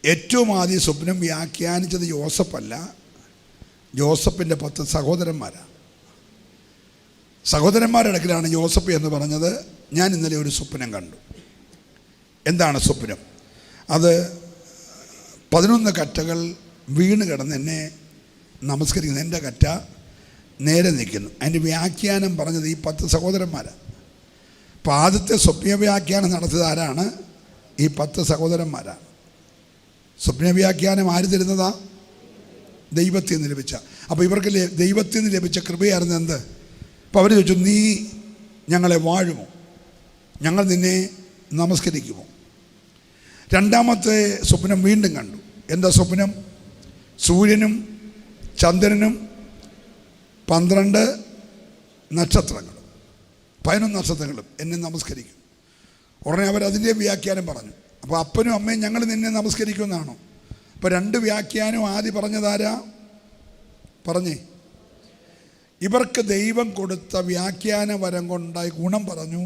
ഏറ്റവും ആദ്യം സ്വപ്നം വ്യാഖ്യാനിച്ചത് യോസഫല്ല, യോസഫിൻ്റെ 10 സഹോദരന്മാരാണ്. സഹോദരന്മാരുടെ ഇടയ്ക്കിലാണ് യോസഫ് എന്ന് പറഞ്ഞത്, ഞാൻ ഇന്നലെ ഒരു സ്വപ്നം കണ്ടു. എന്താണ് സ്വപ്നം? അത് 11 കറ്റകൾ വീണ് കിടന്ന് എന്നെ നമസ്കരിക്കുന്നു. എൻ്റെ കറ്റ നേരെ നിൽക്കുന്നു. അതിൻ്റെ വ്യാഖ്യാനം പറഞ്ഞത് ഈ 10 സഹോദരന്മാരാണ്. അപ്പോൾ ആദ്യത്തെ സ്വപ്ന വ്യാഖ്യാനം നടത്തിയത് ആരാണ്? ഈ 10 സഹോദരന്മാരാണ്. സ്വപ്ന വ്യാഖ്യാനം ആര് തരുന്നതാ? ദൈവത്തിൽ നിന്ന് ലഭിച്ച. അപ്പോൾ ഇവർക്ക് ദൈവത്തിൽ നിന്ന് ലഭിച്ച കൃപയായിരുന്നു എന്ത്? അപ്പോൾ അവർ ചോദിച്ചു, നീ ഞങ്ങളെ വാഴുമോ? ഞങ്ങൾ നിന്നെ നമസ്കരിക്കുമോ? രണ്ടാമത്തെ സ്വപ്നം വീണ്ടും കണ്ടു. എന്താ സ്വപ്നം? സൂര്യനും ചന്ദ്രനും 12 നക്ഷത്രങ്ങളും 11 നക്ഷത്രങ്ങളും എന്നെ നമസ്കരിക്കും. ഉടനെ അവരതിൻ്റെ വ്യാഖ്യാനം പറഞ്ഞു. അപ്പോൾ അപ്പനും അമ്മയും ഞങ്ങൾ നിന്നെ നമസ്കരിക്കുമെന്നാണോ? അപ്പോൾ 2 വ്യാഖ്യാനം ആദ്യം പറഞ്ഞതാരാ? പറഞ്ഞേ. ഇവർക്ക് ദൈവം കൊടുത്ത വ്യാഖ്യാന വരം കൊണ്ടായി ഗുണം പറഞ്ഞു.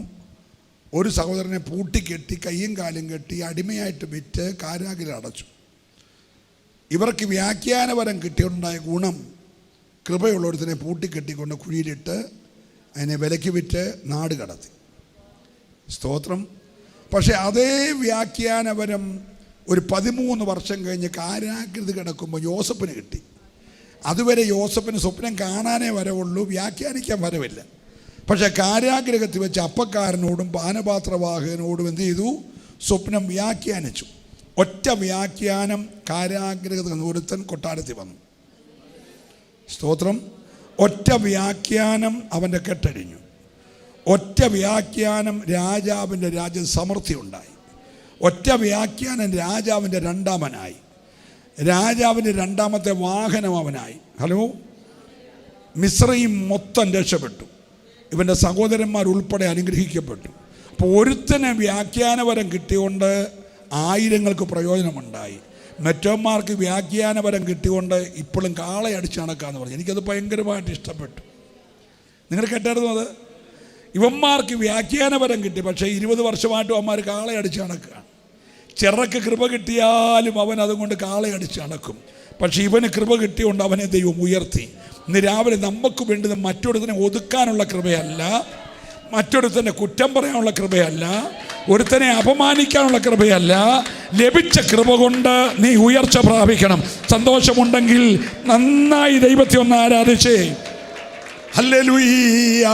ഒരു സഹോദരനെ പൂട്ടിക്കെട്ടി കയ്യും കാലും കെട്ടി അടിമയായിട്ട് വിറ്റ് കാരാഗൃഹം അടച്ചു. ഇവർക്ക് വ്യാഖ്യാന വരം കിട്ടിയുണ്ടായ ഗുണം, കൃപയുള്ളൊരുത്തിനെ പൂട്ടിക്കെട്ടിക്കൊണ്ട് കുഴിയിലിട്ട് അതിനെ വിലയ്ക്ക് വിറ്റ് നാട് കടത്തി. സ്തോത്രം. പക്ഷേ അതേ വ്യാഖ്യാനവരം ഒരു 13 വർഷം കഴിഞ്ഞ് കാരാഗൃഹത്തിൽ കിടക്കുമ്പോൾ യോസഫിന് കിട്ടി. അതുവരെ യോസഫിന് സ്വപ്നം കാണാനേ വരവുള്ളൂ, വ്യാഖ്യാനിക്കാൻ വരവില്ല. പക്ഷേ കാരാഗൃഹത്തിൽ വെച്ച് അപ്പക്കാരനോടും പാനപാത്രവാഹകനോടും എന്ത് ചെയ്തു? സ്വപ്നം വ്യാഖ്യാനിച്ചു. ഒറ്റ വ്യാഖ്യാനം കാരാഗൃഹത്തിൽ ഒരുത്തൻ കൊട്ടാരത്തിൽ വന്നു. സ്തോത്രം. ഒറ്റ വ്യാഖ്യാനം അവൻ്റെ കെട്ടഴിഞ്ഞു. ഒറ്റ വ്യാഖ്യാനം രാജാവിൻ്റെ രാജ്യം സമൃദ്ധി ഉണ്ടായി. ഒറ്റ വ്യാഖ്യാനം രാജാവിൻ്റെ രണ്ടാമനായി. രാജാവിൻ്റെ രണ്ടാമത്തെ വാഹനം അവനായി. ഹലോ. മിസ്രയീം മൊത്തം രക്ഷപ്പെട്ടു. ഇവൻ്റെ സഹോദരന്മാർ ഉൾപ്പെടെ അനുഗ്രഹിക്കപ്പെട്ടു. അപ്പോൾ ഒരുത്തനെ വ്യാഖ്യാനപരം കിട്ടിയോണ്ട് ആയിരങ്ങൾക്ക് പ്രയോജനമുണ്ടായി. മറ്റന്മാർക്ക് വ്യാഖ്യാനപരം കിട്ടിയോണ്ട് ഇപ്പോഴും കാളയടിച്ച് നടക്കാമെന്ന് പറഞ്ഞു. എനിക്കത് ഭയങ്കരമായിട്ട് ഇഷ്ടപ്പെട്ടു. നിങ്ങൾ കേട്ടായിരുന്നു അത്? ഇവന്മാർക്ക് വ്യാഖ്യാനപരം കിട്ടി, പക്ഷേ 20 വർഷമായിട്ടും അവന്മാർ കാളയടിച്ച് നടക്കുകയാണ്. ചിറക്ക് കൃപ കിട്ടിയാലും അവൻ അതുകൊണ്ട് കാളയടിച്ച് നടക്കും. പക്ഷേ ഇവന് കൃപ കിട്ടിയോണ്ട് അവനെ ദൈവം ഉയർത്തി. ഇന്ന് രാവിലെ നമുക്ക് വേണ്ടത് മറ്റൊരുത്തനെ ഒതുക്കാനുള്ള കൃപയല്ല, മറ്റൊരുത്തനെ കുറ്റം പറയാനുള്ള കൃപയല്ല, ഒരുത്തനെ അപമാനിക്കാനുള്ള കൃപയല്ല. ലഭിച്ച കൃപ കൊണ്ട് നീ ഉയർച്ച പ്രാപിക്കണം. സന്തോഷമുണ്ടെങ്കിൽ നന്നായി ദൈവത്തെ ഒന്ന് ആരാധിച്ചേ. Hallelujah,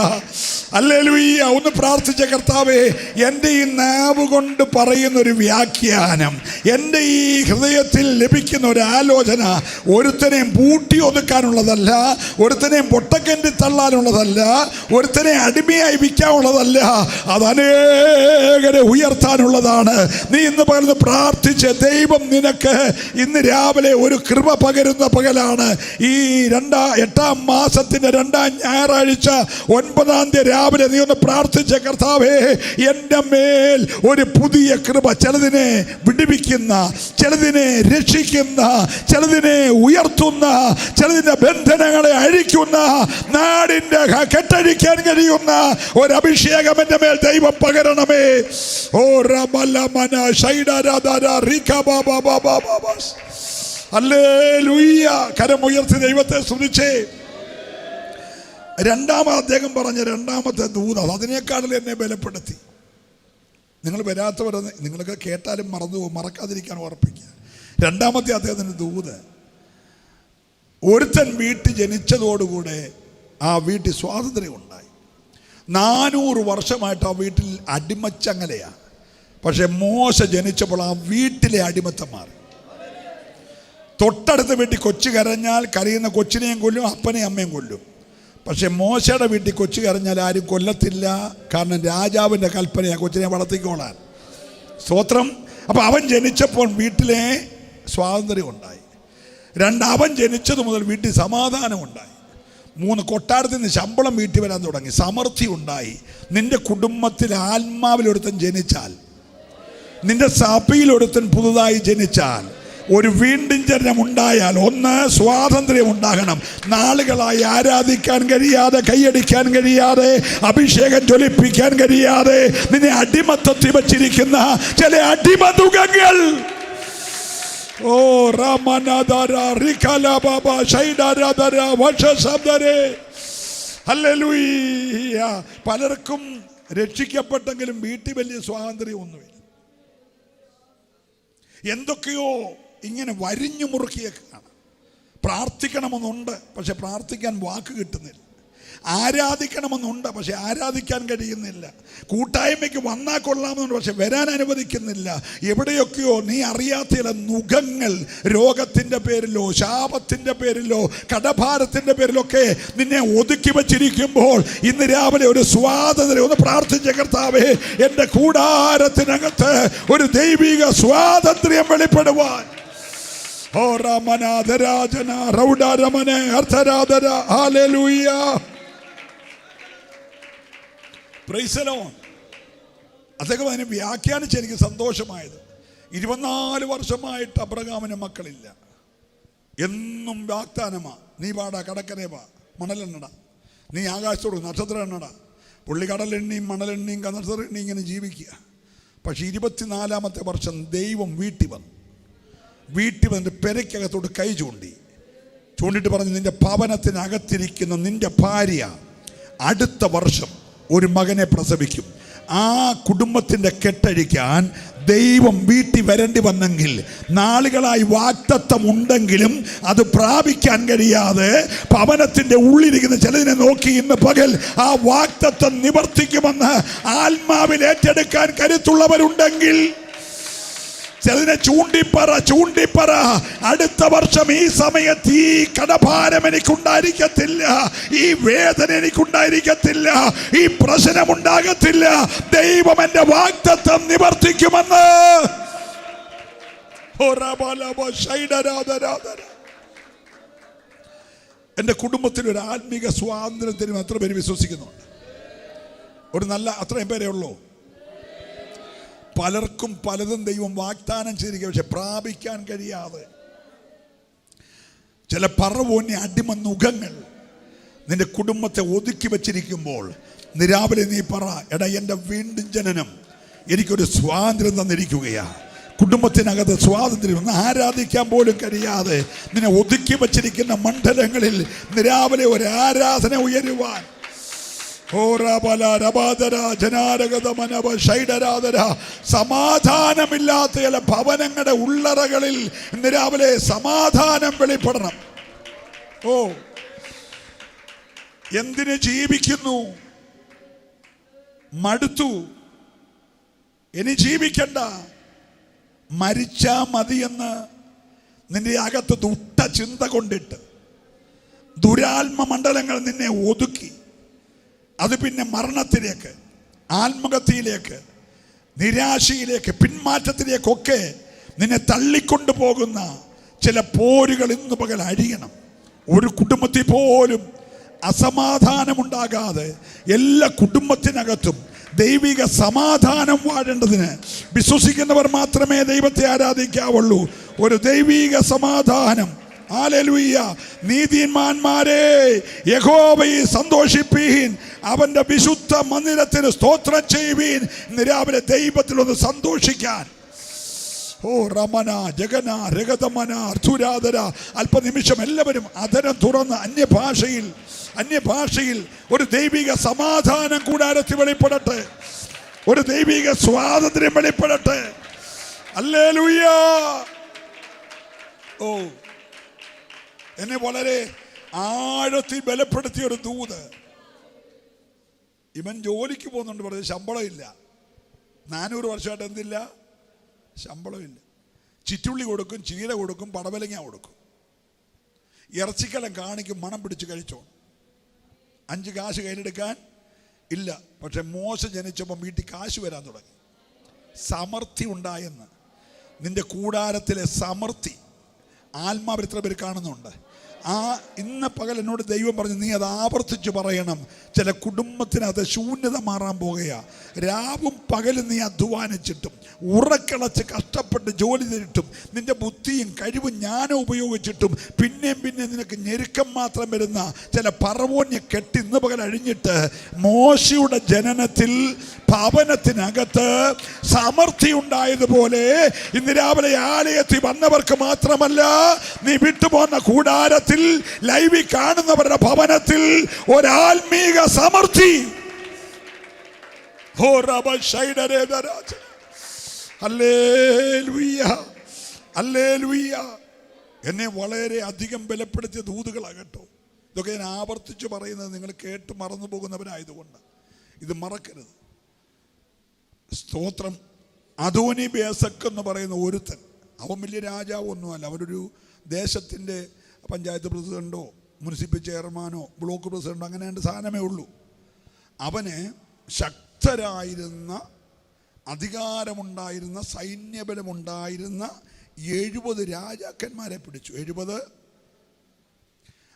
hallelujah. ഒന്ന് പ്രാർത്ഥിച്ച കർത്താവേ, എൻ്റെ ഈ നാവ് കൊണ്ട് പറയുന്നൊരു വ്യാഖ്യാനം, എൻ്റെ ഈ ഹൃദയത്തിൽ ലഭിക്കുന്ന ഒരു ആലോചന ഒരുത്തനെയും പൂട്ടി ഒതുക്കാനുള്ളതല്ല, ഒരുത്തനെയും പൊട്ടക്കണ്ടി തള്ളാനുള്ളതല്ല, ഒരുത്തനെ അടിമയായി വിൽക്കാനുള്ളതല്ല, അത് അനേകരെ ഉയർത്താനുള്ളതാണ്. നീ ഇന്ന് പകർന്ന് പ്രാർത്ഥിച്ച് ദൈവം നിനക്ക് ഇന്ന് രാവിലെ ഒരു കൃപ പകരുന്ന പകലാണ്. ഈ 8-ാം മാസത്തിൻ്റെ 2-ാം ഞായറാഴ്ച 9-ാം തീയതി രാവിലെ നീ ഒന്ന് പ്രാർത്ഥിച്ച കർത്താവേ, എൻ്റെ മേൽ ഒരു പുതിയ കൃപ, ചിലതിനെ വിടുവിക്കുന്ന, ചിലതിനെ രക്ഷിക്കുന്ന, ചിലതിനെ ഉയർത്തുന്ന, ചിലതിൻ്റെ ബന്ധനങ്ങളെ അഴിക്കുന്ന, നാടിൻ്റെ കെട്ടഴിക്കാൻ കഴിയുന്ന ഒരു അഭിഷേകം എൻ്റെ മേൽ ദൈവം പകരണമേ. ഓ റമലമന ഷൈഡാരാദാര റികബബബബബസ്. ഹല്ലേലൂയ. കരമുയർത്തി ദൈവത്തെ സ്തുതിച്ചേ. അദ്ദേഹം പറഞ്ഞ രണ്ടാമത്തെ ദൂത് അതിനേക്കാളും എന്നെ ബലപ്പെടുത്തി. നിങ്ങൾ വരാത്തവർ നിങ്ങളൊക്കെ കേട്ടാലും മറക്കാതിരിക്കാൻ ഉറപ്പിക്കുക. രണ്ടാമത്തെ അദ്ദേഹത്തിൻ്റെ ദൂത്, ഒരുത്തൻ വീട്ടിൽ ജനിച്ചതോടുകൂടെ ആ വീട്ടിൽ സ്വാതന്ത്ര്യം ഉണ്ടായി. 400 വർഷമായിട്ട് ആ വീട്ടിൽ അടിമച്ചങ്ങലയാണ്. പക്ഷെ മോശ ജനിച്ചപ്പോൾ ആ വീട്ടിലെ അടിമത്തം മാറി. തൊട്ടടുത്ത വീട്ടിൽ കൊച്ചു കരഞ്ഞാൽ കരയുന്ന കൊച്ചിനെയും കൊല്ലും, അപ്പനെയും അമ്മയും കൊല്ലും. പക്ഷെ മോശയുടെ വീട്ടിൽ കൊച്ചു കരഞ്ഞാൽ ആരും കൊല്ലത്തില്ല, കാരണം രാജാവിൻ്റെ കൽപ്പനയാ കൊച്ചിനെ വളർത്തിക്കോളാൻ. സ്തോത്രം. അപ്പം അവൻ ജനിച്ചപ്പോൾ വീട്ടിലെ സ്വാതന്ത്ര്യം ഉണ്ടായി. 2, അവൻ ജനിച്ചത് മുതൽ വീട്ടിൽ സമാധാനം ഉണ്ടായി. 3, കൊട്ടാരത്തിൽ നിന്ന് ശമ്പളം വീട്ടിൽ വരാൻ തുടങ്ങി, സമൃദ്ധി ഉണ്ടായി. നിന്റെ കുടുംബത്തിൽ ആത്മാവിലൊരുത്തൻ ജനിച്ചാൽ, നിന്റെ സഭയിലൊരുത്തൻ പുതുതായി ജനിച്ചാൽ, ഒരു വീണ്ടും ജനനം ഉണ്ടായാൽ, ഒന്ന് സ്വാതന്ത്ര്യം ഉണ്ടാകണം. നാളുകളായി ആരാധിക്കാൻ കഴിയാതെ, കൈയടിക്കാൻ കഴിയാതെ, അഭിഷേകം ജ്വലിപ്പിക്കാൻ കഴിയാതെ നിന്നെ അടിമത്തത്തിൽ വച്ചിരിക്കുന്ന ചില അടിമതുകങ്ങൾ ഓ രാമനാദര റികല ബാബ ഷൈദാരദര വശശബ്ദരേ. ഹല്ലേലൂയ. പലർക്കും രക്ഷിക്കപ്പെട്ടെങ്കിലും വീട്ടിൽ വലിയ സ്വാതന്ത്ര്യമൊന്നുമില്ല. എന്തൊക്കെയോ ഇങ്ങനെ വരിഞ്ഞു മുറുക്കിയേക്കാണ്. പ്രാർത്ഥിക്കണമെന്നുണ്ട്, പക്ഷെ പ്രാർത്ഥിക്കാൻ വാക്ക് കിട്ടുന്നില്ല. ആരാധിക്കണമെന്നുണ്ട്, പക്ഷെ ആരാധിക്കാൻ കഴിയുന്നില്ല. കൂട്ടായ്മയ്ക്ക് വന്നാൽ കൊള്ളാമെന്നുണ്ട്, പക്ഷെ വരാൻ അനുവദിക്കുന്നില്ല. എവിടെയൊക്കെയോ നീ അറിയാത്ത ചില നുഖങ്ങൾ രോഗത്തിൻ്റെ പേരിലോ ശാപത്തിൻ്റെ പേരിലോ കടഭാരത്തിൻ്റെ പേരിലൊക്കെ നിന്നെ ഒതുക്കി വച്ചിരിക്കുമ്പോൾ ഇന്ന് രാവിലെ ഒരു സ്വാതന്ത്ര്യം ഒന്ന് പ്രാർത്ഥിച്ച കർത്താവേ, എൻ്റെ കൂടാരത്തിനകത്ത് ഒരു ദൈവിക സ്വാതന്ത്ര്യം വെളിപ്പെടുവാൻ. ഓ രാമനാഥരാജന റൗഡാരമന അർത്ഥരാധര. ഹല്ലേലൂയ. Praise the Lord. അദ്ദേഹം അതിനെ വ്യാഖ്യാനിച്ച് എനിക്ക് സന്തോഷമായത്, 24 വർഷമായിട്ട് അബ്രഹാമിന് മക്കളില്ല. എന്നും വാഗ്ദാനമാ, നീ വാടാ കടക്കരെ വാ, മണലെണ്ണട, നീ ആകാശത്തോട് നക്ഷത്രം എണ്ണട. പുള്ളി കടലെണ്ണിയും മണലെണ്ണിയും നക്ഷത്രം എണ്ണി ഇങ്ങനെ ജീവിക്കുക. പക്ഷെ 24ാമത്തെ വർഷം ദൈവം വീട്ടിൽ വന്നിട്ട് പെരയ്ക്കകത്തോട്ട് കൈ ചൂണ്ടിട്ട് പറഞ്ഞു, നിന്റെ ഭവനത്തിനകത്തിരിക്കുന്ന നിന്റെ ഭാര്യ അടുത്ത വർഷം ഒരു മകനെ പ്രസവിക്കും. ആ കുടുംബത്തിൻ്റെ കെട്ടഴിക്കാൻ ദൈവം വീട്ടിൽ വരേണ്ടി വന്നെങ്കിൽ, നാളുകളായി വാഗ്ദത്തം ഉണ്ടെങ്കിലും അത് പ്രാപിക്കാൻ കഴിയാതെ ഭവനത്തിൻ്റെ ഉള്ളിലിരിക്കുന്ന ചിലതിനെ നോക്കി ഇന്ന് പകൽ ആ വാഗ്ദത്തം നിവർത്തിക്കുമെന്ന് ആത്മാവിൽ ഏറ്റെടുക്കാൻ കരുത്തുള്ളവരുണ്ടെങ്കിൽ ചിലതിനെ ചൂണ്ടിപ്പറ. അടുത്ത വർഷം ഈ സമയത്ത് ഈ കടഭാരം എനിക്കുണ്ടായിരിക്കത്തില്ല, ഈ വേദന എനിക്കുണ്ടായിരിക്കത്തില്ല, ഈ പ്രശ്നമുണ്ടാകത്തില്ല. ദൈവം എൻ്റെ വാഗ്ദത്തം നിവർത്തിക്കുമെന്ന്. എൻ്റെ കുടുംബത്തിൽ ഒരു ആത്മീക സ്വാതന്ത്ര്യത്തിനും എത്ര പേര് വിശ്വസിക്കുന്നുണ്ട്? ഒരു നല്ല അത്രയും പേരേ ഉള്ളൂ. പലർക്കും പലതും ദൈവം വാഗ്ദാനം ചെയ്തിരിക്കുക, പക്ഷെ പ്രാപിക്കാൻ കഴിയാതെ ചില പറവോന്യ അടിമ നുഖങ്ങൾ നിന്റെ കുടുംബത്തെ ഒതുക്കി വച്ചിരിക്കുമ്പോൾ രാവിലെ നീ പറ, എടാ എൻ്റെ വീണ്ടും ജനനം എനിക്കൊരു സ്വാതന്ത്ര്യം തന്നിരിക്കുകയാ. കുടുംബത്തിനകത്ത് സ്വാതന്ത്ര്യം, ഒന്ന് ആരാധിക്കാൻ പോലും കഴിയാതെ നിന്നെ ഒതുക്കി വച്ചിരിക്കുന്ന മണ്ഡലങ്ങളിൽ രാവിലെ ഒരു ആരാധന ഉയരുവാൻ. സമാധാനമില്ലാത്ത ചില ഭവനങ്ങളുടെ ഉള്ളറകളിൽ ഇന്ന് രാവിലെ സമാധാനം വെളിപ്പെടണം. ഓ, എന്തിന് ജീവിക്കുന്നു? മടുത്തു, ഇനി ജീവിക്കണ്ട, മരിച്ചാ മതിയെന്ന് നിന്റെ അകത്ത് ദുഷ്ട ചിന്ത കൊണ്ടിട്ട് ദുരാത്മ മണ്ഡലങ്ങൾ നിന്നെ ഒതുക്കി. അത് പിന്നെ മരണത്തിലേക്ക്, ആത്മഹത്യയിലേക്ക്, നിരാശയിലേക്ക്, പിന്മാറ്റത്തിലേക്കൊക്കെ നിന്നെ തള്ളിക്കൊണ്ടു പോകുന്ന ചില പോരുകൾ ഇന്ന് പകൽ അഴിയണം. ഒരു കുടുംബത്തിൽ പോലും അസമാധാനമുണ്ടാകാതെ എല്ലാ കുടുംബത്തിനകത്തും ദൈവിക സമാധാനം വാഴേണ്ടതിന് വിശ്വസിക്കുന്നവർ മാത്രമേ ദൈവത്തെ ആരാധിക്കാവുള്ളൂ. ഒരു ദൈവിക സമാധാനം. ഹല്ലേലൂയ. നീതിമാന്മാരെ യഹോവയെ സന്തോഷിപ്പീൻ, അവന്റെ വിശുദ്ധ മന്ദിരത്തിന് സ്തോത്രം ചെയ്യുവീൻ. ഇന്ന് രാവിലെ ദൈവത്തിലൊന്ന് സന്തോഷിക്കാൻ. ഓ രമന ജഗന രഗതമന അർത്ഥുരാധര. അല്പനിമിഷം എല്ലാവരും അധരം തുറന്ന് അന്യഭാഷയിൽ ഒരു ദൈവിക സമാധാനം കൂടാരത്തിൽ വെളിപ്പെടട്ടെ, ഒരു ദൈവിക സ്വാതന്ത്ര്യം വെളിപ്പെടട്ടെ. ഹല്ലേലൂയ. ഓ, എന്നെ വളരെ ആഴത്തിൽ ബലപ്പെടുത്തിയ ഒരു ദൂത്. ഇവൻ ജോലിക്ക് പോകുന്നുണ്ട്, പറഞ്ഞ് ശമ്പളമില്ല. 400 വർഷമായിട്ട് എന്തില്ല? ശമ്പളമില്ല. ചിറ്റുള്ളി കൊടുക്കും, ചീര കൊടുക്കും, പടവലങ്ങ കൊടുക്കും, ഇറച്ചിക്കലം കാണിക്കും, മണം പിടിച്ച് കഴിച്ചോ. 5 കാശ് കയ്യിലെടുക്കാൻ ഇല്ല. പക്ഷെ മോശ ജനിച്ചപ്പം വീട്ടിൽ കാശ് വരാൻ തുടങ്ങി. സമൃദ്ധി ഉണ്ടായെന്ന്. നിന്റെ കൂടാരത്തിലെ സമൃദ്ധി ആത്മാവിൽ എത്ര പേര് കാണുന്നുണ്ട്? ഇന്ന് പകൽ എന്നോട് ദൈവം പറഞ്ഞു, നീ അത് ആവർത്തിച്ച് പറയണം. ചില കുടുംബത്തിനകത്ത് ശൂന്യത മാറാൻ പോകുകയാണ്. രാവും പകലും നീ അധ്വാനിച്ചിട്ടും ഉറക്കളച്ച് കഷ്ടപ്പെട്ട് ജോലി ചെയ്തിട്ടും നിന്റെ ബുദ്ധിയും കഴിവും ജ്ഞാനം ഉപയോഗിച്ചിട്ടും പിന്നെയും നിനക്ക് ഞെരുക്കം മാത്രം വരുന്ന ചില പറവോന്യ കെട്ടി ഇന്ന് പകൽ അഴിഞ്ഞിട്ട് മോശയുടെ ജനനത്തിൽ ഭവനത്തിനകത്ത് സമൃദ്ധി ഉണ്ടായതുപോലെ ഇന്ന് രാവിലെ ആലയത്തിൽ വന്നവർക്ക് മാത്രമല്ല, നീ വിട്ടുപോകുന്ന കൂടാരത്തിൽ ലൈവിൽ കാണുന്നവരുടെ ഭവനത്തിൽ ഒരാത്മീക സമൃദ്ധി. എന്നെ വളരെ അധികം ബലപ്പെടുത്തിയ ദൂതുകളാകട്ടോ ഇതൊക്കെ. ഞാൻ ആവർത്തിച്ച് പറയുന്നത് നിങ്ങൾ കേട്ട് മറന്നു പോകുന്നവരായതുകൊണ്ട് ഇത് മറക്കരുത്. സ്തോത്രം. അദോനി ബേസക്ക് എന്ന് പറയുന്ന ഒരുത്തൻ, അവൻ വലിയ രാജാവൊന്നുമല്ല. അവനൊരു ദേശത്തിൻ്റെ പഞ്ചായത്ത് പ്രസിഡൻറ്റോ മുനിസിപ്പൽ ചെയർമാനോ ബ്ലോക്ക് പ്രസിഡൻറ്റോ അങ്ങനെ രണ്ട് സാധനമേ ഉള്ളൂ. അവന് ശക്തരായിരുന്ന, അധികാരമുണ്ടായിരുന്ന, സൈന്യബലമുണ്ടായിരുന്ന 70 രാജാക്കന്മാരെ പിടിച്ചു. 70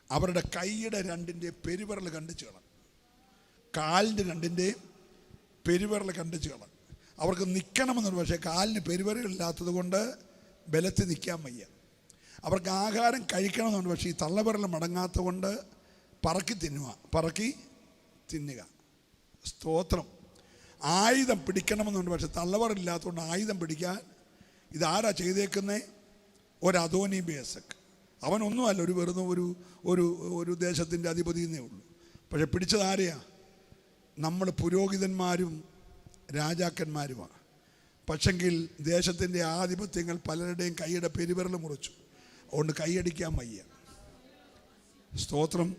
അവരുടെ കൈയുടെ രണ്ടിൻ്റെ പെരുവിരൽ കണ്ടിച്ച് കളഞ്ഞു, കാലിൻ്റെ രണ്ടിൻ്റെയും പെരുവിരൽ കണ്ടിച്ച് കളഞ്ഞു. അവർക്ക് നിൽക്കണമെന്നുണ്ട്, പക്ഷേ കാലിന് പെരുവിരലില്ലാത്തത് കൊണ്ട് ബലത്തിൽ നിൽക്കാൻ വയ്യ. അവർക്ക് ആഹാരം കഴിക്കണമെന്നുണ്ട്, പക്ഷേ ഈ തള്ളവിരൽ മടങ്ങാത്ത കൊണ്ട് പറക്കി തിന്നുക. സ്തോത്രം. ആയുധം പിടിക്കണമെന്നുണ്ട്, പക്ഷെ തള്ളവിരലില്ലാത്തതുകൊണ്ട് ആയുധം പിടിക്കാൻ ഇതാരാ ചെയ്തേക്കുന്നേ? ഒരു അദോനി ബേസക്ക്. അവനൊന്നുമല്ല, വെറുതെ ഒരു ദേശത്തിൻ്റെ അധിപതിയെന്നേ ഉള്ളൂ. പക്ഷെ പിടിച്ചത് ആരെയാ? നമ്മൾ പുരോഹിതന്മാരും രാജാക്കന്മാരുമാണ്. പക്ഷെങ്കിൽ ദേശത്തിൻ്റെ ആധിപത്യങ്ങൾ പലരുടെയും കൈയുടെ പെരുവിരൽ മുറിച്ചു. അതുകൊണ്ട് കൈയടിക്കാൻ വയ്യ. സ്തോത്രം.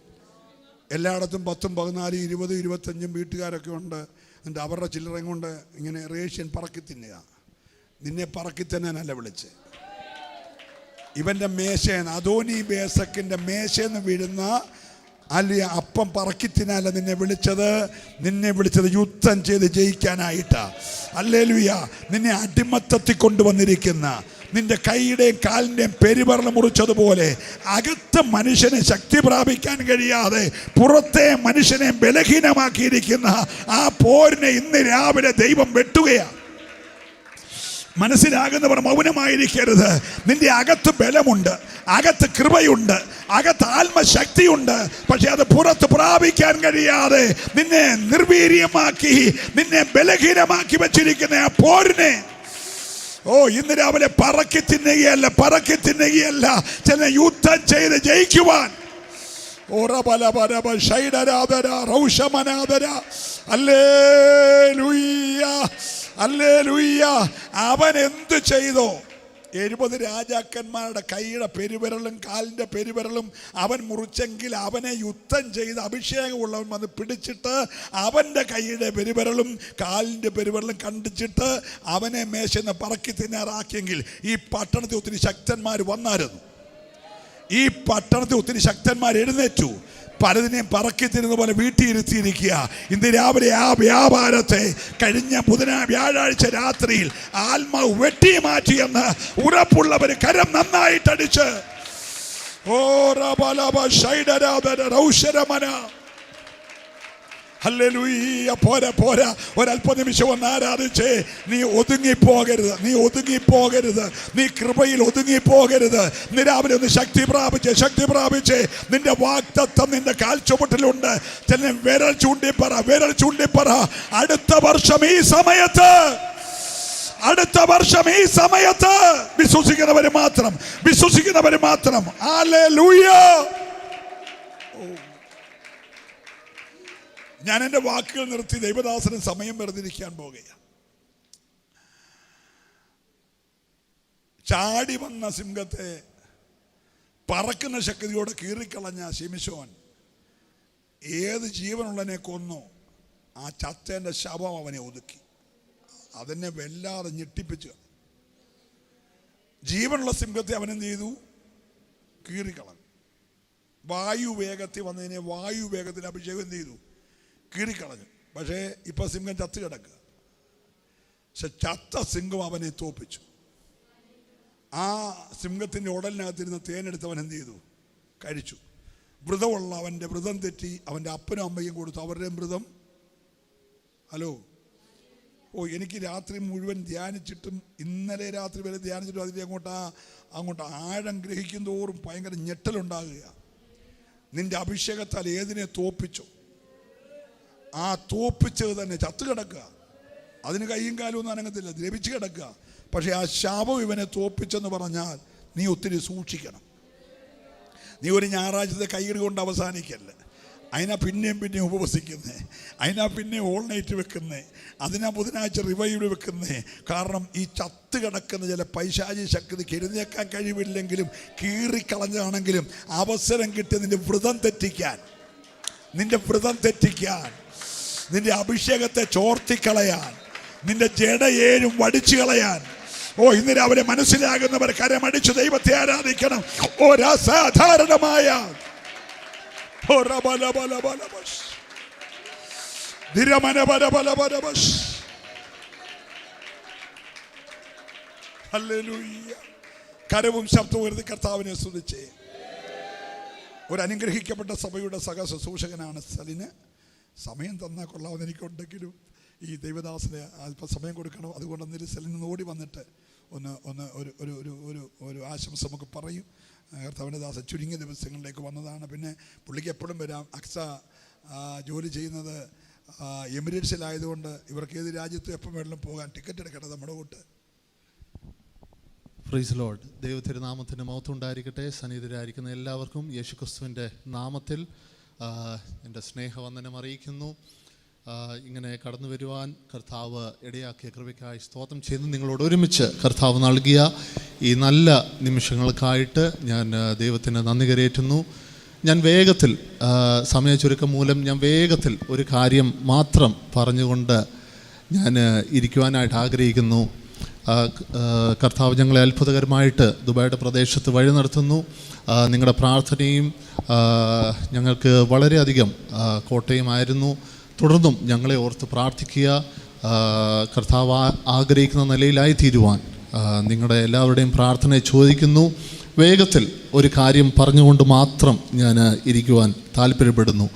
എല്ലായിടത്തും 10, 14, 20, 25 വീട്ടുകാരൊക്കെ ഉണ്ട്. എന്നിട്ട് അവരുടെ ചില്ലറയും കൊണ്ട് ഇങ്ങനെ റേഷ്യൻ പറക്കി തിന്നുക. നിന്നെ പറക്കി തന്നാനല്ല വിളിച്ച്. ഇവൻ്റെ മേശേന്ന്, അദോനി ബേസക്കിൻ്റെ മേശേന്ന് വീഴുന്ന അല്ലെ അപ്പം പറക്കി തിന്നാല നിന്നെ വിളിച്ചത് യുദ്ധം ചെയ്ത് ജയിക്കാനായിട്ടാ. ഹല്ലേലൂയ. നിന്നെ അടിമത്തത്തിൽ കൊണ്ടുവന്നിരിക്കുന്ന, നിന്റെ കൈയുടെയും കാലിൻ്റെയും പെരുവിരൽ മുറിച്ചതുപോലെ അകത്ത് മനുഷ്യനെ ശക്തി പ്രാപിക്കാൻ കഴിയാതെ പുറത്തെ മനുഷ്യനെ ബലഹീനമാക്കിയിരിക്കുന്ന ആ പോരിനെ ഇന്ന് രാവിലെ ദൈവം വെട്ടുകയാണ്. മനസ്സിലാകുന്നവർ മൗനമായിരിക്കരുത്. നിന്റെ അകത്ത് ബലമുണ്ട്, അകത്ത് കൃപയുണ്ട്, അകത്ത് ആത്മശക്തിയുണ്ട്. പക്ഷെ അത് പുറത്ത് പ്രാപിക്കാൻ കഴിയാതെ നിന്നെ നിർവീര്യമാക്കി, നിന്നെ ബലഹീനമാക്കി വെച്ചിരിക്കുന്ന ആ പോരിനെ ഇന്ന് രാവിലെ പറക്കി തിന്നുകയല്ല, ചില യുദ്ധം ചെയ്ത് ജയിക്കുവാൻ. അവൻ എന്ത് ചെയ്തോ? 70 രാജാക്കന്മാരുടെ കൈയുടെ പെരുവിരലും കാലിൻ്റെ പെരുവിരലും അവൻ മുറിച്ചെങ്കിൽ അവനെ യുദ്ധം ചെയ്ത് അഭിഷേകമുള്ളവൻ വന്ന് പിടിച്ചിട്ട് അവൻ്റെ കൈയുടെ പെരുവിരലും കാലിൻ്റെ പെരുവിരലും കണ്ടിച്ചിട്ട് അവനെ മേശന്ന് പറക്കി തിന്നാറാക്കിയെങ്കിൽ ഈ പട്ടണത്തിൽ ഒത്തിരി ശക്തന്മാർ വന്നായിരുന്നു. ഈ പട്ടണത്തിൽ ഒത്തിരി ശക്തന്മാർ എഴുന്നേറ്റു. പലതിനെയും പറക്കി തരുന്ന പോലെ വീട്ടിയിരുത്തിയിരിക്കുക. ഇന്ന് രാവിലെ ആ വ്യാപാരത്തെ കഴിഞ്ഞ വ്യാഴാഴ്ച രാത്രിയിൽ ആത്മാവ് വെട്ടി മാറ്റിയെന്ന് ഉറപ്പുള്ളവർ കരം നന്നായിട്ടടിച്ച് ഹല്ലേലൂയ. പോരാ, ഒരല്പനിമിഷം ഒന്ന് ആരാധിച്ചേ. നീ ഒതുങ്ങിപ്പോകരുത്, നീ കൃപയിൽ ഒതുങ്ങിപ്പോകരുത്. നീ രാവിലെ ഒന്ന് ശക്തി പ്രാപിച്ചേ. നിന്റെ വാഗ്ദത്തം നിന്റെ കാൽച്ചുവട്ടിലുണ്ട്. ചില വിരൽ ചൂണ്ടിപ്പറ അടുത്ത വർഷം ഈ സമയത്ത് വിശ്വസിക്കുന്നവര് മാത്രം ഹല്ലേലൂയ. ഞാൻ എൻ്റെ വാക്കുകൾ നിർത്തി. ദൈവദാസന് സമയം വെറുതിരിക്കാൻ പോകുകയാണ്. ചാടി വന്ന സിംഹത്തെ പറക്കുന്ന ശക്തിയോടെ കീറിക്കളഞ്ഞ ശിംശോൻ ഏത് ജീവനുള്ളതിനെ കൊന്നു, ആ ചത്തേൻ്റെ ശവം അവനെ ഒതുക്കി. അതിനെ വല്ലാതെ ഞെട്ടിപ്പിച്ചു. ജീവനുള്ള സിംഹത്തെ അവനെന്ത് ചെയ്തു? കീറിക്കളഞ്ഞു. വായുവേഗത്തിൽ വന്നതിനെ വായുവേഗത്തിൽ അഭിഷേകം എന്ത് ചെയ്തു? കീറിക്കളഞ്ഞു. പക്ഷേ ഇപ്പം സിംഹം ചത്ത് കിടക്കുക. പക്ഷെ ചത്ത സിംഹം അവനെ തോപ്പിച്ചു. ആ സിംഹത്തിൻ്റെ ഉടലിനകത്തിരുന്ന തേനെടുത്തവൻ എന്ത് ചെയ്തു? കഴിച്ചു. വ്രതമുള്ള അവൻ്റെ വ്രതം തെറ്റി, അവൻ്റെ അപ്പനും അമ്മയും കൊടുത്തു, അവരുടെയും വ്രതം. ഹലോ, എനിക്ക് രാത്രി മുഴുവൻ ധ്യാനിച്ചിട്ടും, ഇന്നലെ രാത്രി വരെ ധ്യാനിച്ചിട്ടും അതിൻ്റെ അങ്ങോട്ട് ആഴം ഗ്രഹിക്കും തോറും ഭയങ്കര ഞെട്ടലുണ്ടാകുക. നിന്റെ അഭിഷേകത്താൽ ഏതിനെ തോപ്പിച്ചോ ആ തോപ്പിച്ചത് തന്നെ ചത്തു കിടക്കുക. അതിന് കൈയും കാലും ഒന്നും അനങ്ങത്തില്ല, ദ്രവിച്ച് കിടക്കുക. പക്ഷേ ആ ശാപം ഇവനെ തോപ്പിച്ചെന്ന് പറഞ്ഞാൽ നീ ഒത്തിരി സൂക്ഷിക്കണം. നീ ഒരു ഞായറാഴ്ചത്തെ കൈയ്യടി കൊണ്ട് അവസാനിക്കല്ല. അതിനാ പിന്നെയും ഉപവസിക്കുന്നേ, അതിനാ പിന്നെയും ഓൾ നൈറ്റ് വെക്കുന്നേ, അതിനാ ബുധനാഴ്ച റിവൈവ് വെക്കുന്നേ. കാരണം ഈ ചത്ത് കിടക്കുന്ന ചില പൈശാചി ശക്തിക്ക് എഴുന്നേക്കാൻ കഴിവില്ലെങ്കിലും കീറിക്കളഞ്ഞാണെങ്കിലും അവസരം കിട്ടി നിന്റെ വ്രതം തെറ്റിക്കാൻ, നിന്റെ അഭിഷേകത്തെ ചോർത്തിക്കളയാൻ, നിന്റെ ജഡയേരും വടിച്ചു കളയാൻ. ഇന്ന് രാവിലെ മനസ്സിലാകുന്നവർ കരമടിച്ച് ദൈവത്തെ ആരാധിക്കണം. ഒരസാധാരണമായ കരവും ശബ്ദവും ഉയർത്തി കർത്താവിനെ സ്തുതിച്ചേ. ഒരു അനുഗ്രഹിക്കപ്പെട്ട സഭയുടെ സഹശുശ്രൂഷകനാണ് സലിന്. സമയം തന്നാൽ കൊള്ളാമെന്ന് എനിക്കുണ്ടെങ്കിലും ഈ ദൈവദാസന് അല്പം സമയം കൊടുക്കണം. അതുകൊണ്ട് അന്നേരം സെലിന് ഓടി വന്നിട്ട് ഒരു ആശംസ നമുക്ക് പറയും. കർത്താവിൻ്റെ ദാസൻ ചുരുങ്ങിയ ദിവസങ്ങളിലേക്ക് വന്നതാണ്. പിന്നെ പുള്ളിക്ക് എപ്പോഴും വരാം. അക്സ ജോലി ചെയ്യുന്നത് എമിറേറ്റ്സിലായതുകൊണ്ട് ഇവർക്ക് ഏത് രാജ്യത്തും എപ്പം വേണമെങ്കിലും പോകാൻ ടിക്കറ്റ് എടുക്കട്ടെ നമ്മുടെ കൂട്ട്. Praise Lord. ദൈവത്തിരുനാമത്തിൻ്റെ മഹത്വം ഉണ്ടായിരിക്കട്ടെ. സന്നിഹിതരായിരിക്കുന്ന എല്ലാവർക്കും യേശുക്രിസ്തുവിൻ്റെ നാമത്തിൽ എൻ്റെ സ്നേഹവന്ദനം അറിയിക്കുന്നു. ഇങ്ങനെ കടന്നു വരുവാൻ കർത്താവ് ഇടയാക്കിയ കൃപയ്ക്കായി സ്തോത്രം ചെയ്ത് നിങ്ങളോട് ഒരുമിച്ച് കർത്താവ് നൽകിയ ഈ നല്ല നിമിഷങ്ങൾക്കായിട്ട് ഞാൻ ദൈവത്തിന് നന്ദി കരയേറ്റുന്നു. ഞാൻ വേഗത്തിൽ, സമയച്ചുരുക്കം മൂലം ഞാൻ വേഗത്തിൽ ഒരു കാര്യം മാത്രം പറഞ്ഞുകൊണ്ട് ഞാൻ ഇരിക്കുവാനായിട്ട് ആഗ്രഹിക്കുന്നു. കർത്താവ് ഞങ്ങളെ അത്ഭുതകരമായിട്ട് ദുബായിയുടെ പ്രദേശത്ത് വഴി നടത്തുന്നു. നിങ്ങളുടെ പ്രാർത്ഥനയും ഞങ്ങൾക്ക് വളരെയധികം കോട്ടയമായിരുന്നു. തുടർന്നും ഞങ്ങളെ ഓർത്ത് പ്രാർത്ഥിക്കുക. കർത്താവ് ആഗ്രഹിക്കുന്ന നിലയിലായി തീരുവാൻ നിങ്ങളുടെ എല്ലാവരുടെയും പ്രാർത്ഥന ചോദിക്കുന്നു. വേഗത്തിൽ ഒരു കാര്യം പറഞ്ഞുകൊണ്ട് മാത്രം ഞാൻ ഇരിക്കുവാൻ താല്പര്യപ്പെടുന്നു.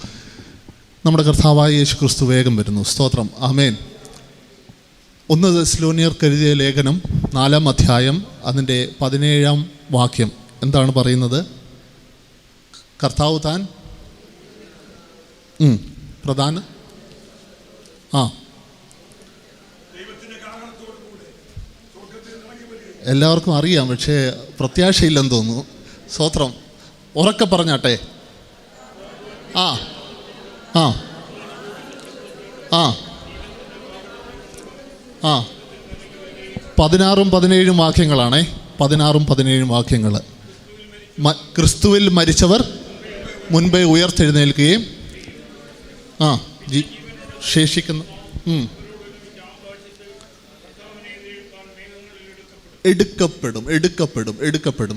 നമ്മുടെ കർത്താവായ യേശുക്രിസ്തു വേഗം വരുന്നു. സ്തോത്രം. ആമേൻ. 1 തെസ്സലോനിയർക്ക് എഴുതിയ ലേഖനം 4-ാം അധ്യായം അതിൻ്റെ 17-ാം വാക്യം എന്താണ് പറയുന്നത്? കർത്താവ് താൻ പ്രധാന എല്ലാവർക്കും അറിയാം, പക്ഷേ പ്രത്യാശയില്ലെന്ന് തോന്നുന്നു. സ്തോത്രം. ഉറക്കെ പറഞ്ഞാട്ടെ. 16-17 വാക്യങ്ങളാണേ. 16-17 വാക്യങ്ങൾ. ക്രിസ്തുവിൽ മരിച്ചവർ മുൻപേ ഉയർത്തെഴുന്നേൽക്കുകയും ശേഷിക്കുന്ന എടുക്കപ്പെടും.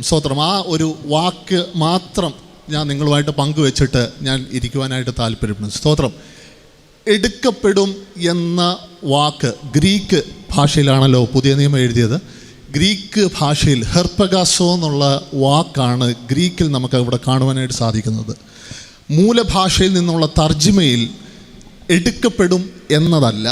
സ്തോത്രം. ആ ഒരു വാക്ക് മാത്രം ഞാൻ നിങ്ങളുമായിട്ട് പങ്കുവെച്ചിട്ട് ഞാൻ ഇരിക്കുവാനായിട്ട് താല്പര്യപ്പെടുന്നു. സ്തോത്രം. എടുക്കപ്പെടും എന്ന വാക്ക് ഗ്രീക്ക് ഭാഷയിലാണല്ലോ പുതിയ നിയമം എഴുതിയത്. ഗ്രീക്ക് ഭാഷയിൽ ഹെർപ്പഗാസോ എന്നുള്ള വാക്കാണ് ഗ്രീക്കിൽ നമുക്ക് ഇവിടെ കാണുവാനായിട്ട് സാധിക്കുന്നത്. മൂലഭാഷയിൽ നിന്നുള്ള തർജ്ജിമയിൽ എടുക്കപ്പെടും എന്നതല്ല,